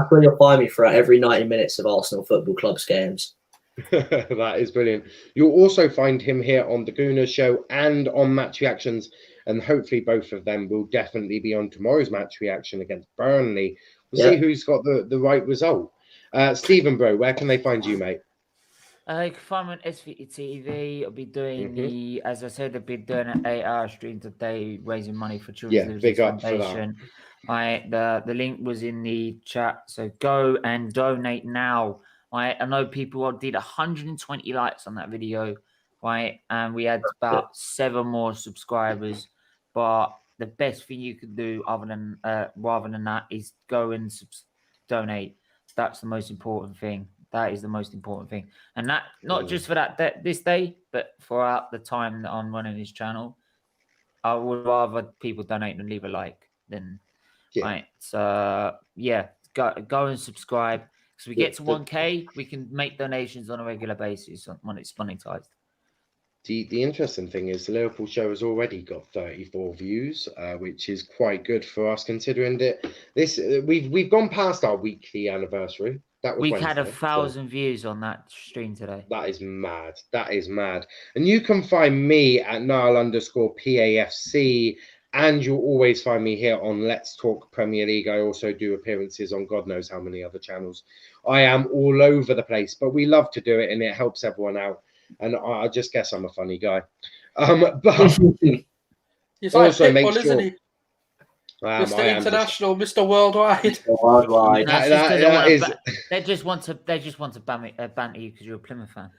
where you'll find me for every 90 minutes of Arsenal Football Club's games. That is brilliant. You'll also find him here on the Gooners Show and on Match Reactions, and hopefully both of them will definitely be on tomorrow's Match Reaction against Burnley. We'll see who's got the right result. Stephen, bro, where can they find you, mate? You can find me on SVT TV. I'll be doing as I said, I've been doing an 8-hour stream today, raising money for Children's big Losers up for that. Foundation. The link was in the chat, so go and donate now. I know people did 120 likes on that video, right? And we had about 7 more subscribers. But the best thing you could do, rather than that, is go and donate. That's the most important thing. That is the most important thing, and that not just for this day, but throughout the time that I'm running this channel. I would rather people donate than leave a like than right. So go and subscribe. So we get to 1K, we can make donations on a regular basis when it's monetized. The interesting thing is the Liverpool show has already got 34 views, which is quite good for us considering that we've gone past our weekly anniversary. That was We've had 1,000 views on that stream today. That is mad. That is mad. And you can find me at Niall_PAFC, and you'll always find me here on Let's Talk Premier League. I also do appearances on God knows how many other channels. I am all over the place, but we love to do it, and it helps everyone out. And I just guess I'm a funny guy. But he's like also Pitbull, isn't he? Mr. International, Mr. Worldwide. Worldwide. They just want to banter you because you're a Plymouth fan.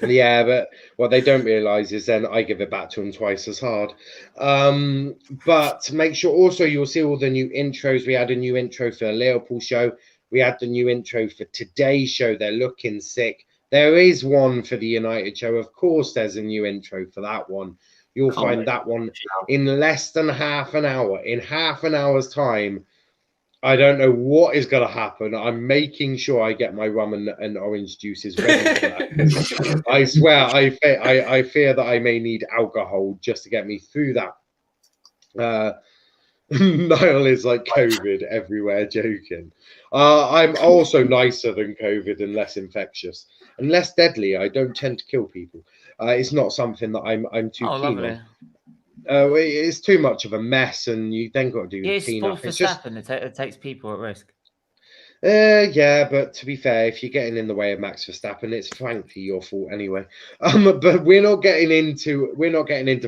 Yeah, but what they don't realise is then I give it back to them twice as hard. But make sure also you'll see all the new intros. We had a new intro for the Liverpool show. We had the new intro for today's show. They're looking sick. There is one for the United show. Of course, there's a new intro for that one. You'll find that one in less than half an hour. In half an hour's time, I don't know what is going to happen. I'm making sure I get my rum and orange juices ready for that. I swear, I fear that I may need alcohol just to get me through that. Niall is like COVID everywhere, joking. I'm also nicer than COVID and less infectious and less deadly. I don't tend to kill people. It's not something that I'm too keen on. It's too much of a mess, and you then got to do cleanup. It's just it takes people at risk. Yeah, but to be fair, if you're getting in the way of Max Verstappen, it's frankly your fault anyway. But we're not getting into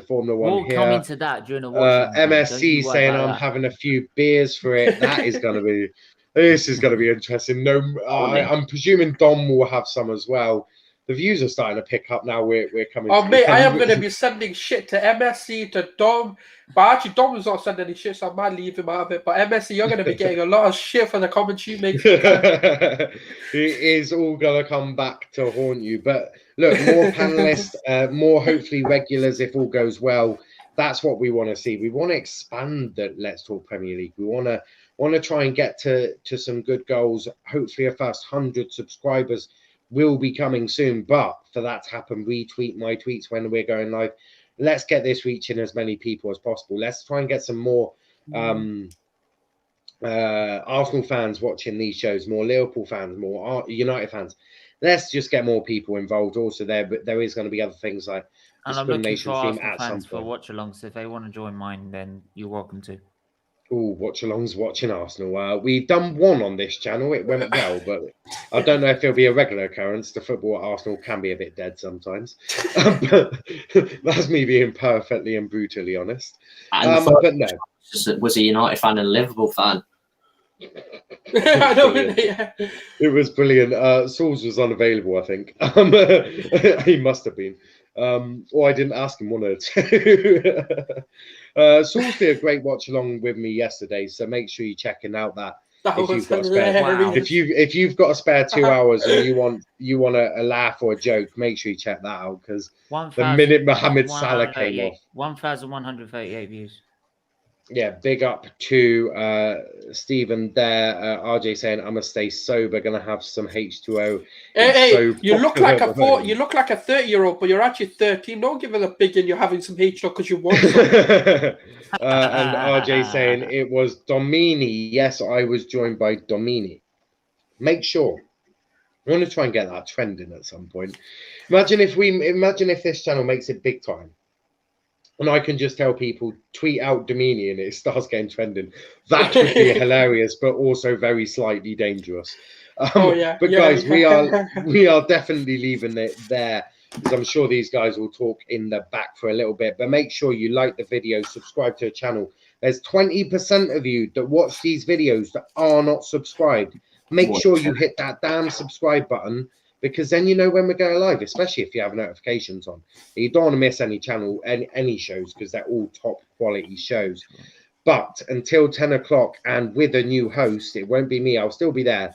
Formula One we'll here. Come into that during the watch. MSC saying I'm having a few beers for it. That is going to be. This is going to be interesting. No, I'm presuming Dom will have some as well. The views are starting to pick up now. We're coming. Oh, mate, I am going to be sending shit to MSC, to Dom. But actually, Dom was not sending any shit, so I might leave him out of it. But MSC, you're going to be getting a lot of shit for the comments you make. It is all going to come back to haunt you. But look, more panelists, more hopefully regulars if all goes well. That's what we want to see. We want to expand the Let's Talk Premier League. We want to try and get to some good goals. Hopefully, our first 100 subscribers will be coming soon, but for that to happen, retweet my tweets when we're going live. Let's get this reaching as many people as possible. Let's try and get some more Arsenal fans watching these shows, more Liverpool fans, more United fans. Let's just get more people involved also there, but there is going to be other things like and I'm looking for Arsenal fans for watch-alongs. So if they want to join mine, then you're welcome to. Oh, watch-alongs watching Arsenal. We've done one on this channel. It went well, but I don't know if it'll be a regular occurrence. The football at Arsenal can be a bit dead sometimes. That's me being perfectly and brutally honest. But no. Was a United fan and a Liverpool fan. I know, yeah. It was brilliant. Sauls was unavailable, I think. He must have been. Or I didn't ask him one or two. Sauls did a great watch along with me yesterday, so make sure you're checking out that. If you've got a spare 2 hours and you want a laugh or a joke, make sure you check that out because the minute Mohamed Salah came off, 1,138 views. Yeah, big up to Stephen there. RJ saying, "I'm gonna stay sober, gonna have some H2O." Hey, you look like a 30-year-old, but you're actually 13. Don't give it a big and you're having some H2O because you want some. And RJ saying it was Domini. Yes, I was joined by Domini. Make sure. I want to try and get that trending at some point. Imagine if this channel makes it big time. And I can just tell people, tweet out Domini and it starts getting trending. That would be hilarious, but also very slightly dangerous. But guys, we are definitely leaving it there, because I'm sure these guys will talk in the back for a little bit. But make sure you like the video, subscribe to the channel. There's 20% of you that watch these videos that are not subscribed. Make sure you hit that damn subscribe button, because then you know when we're going live, especially if you have notifications on. You don't want to miss any channel, any shows, because they're all top quality shows. But until 10 o'clock, and with a new host, it won't be me, I'll still be there.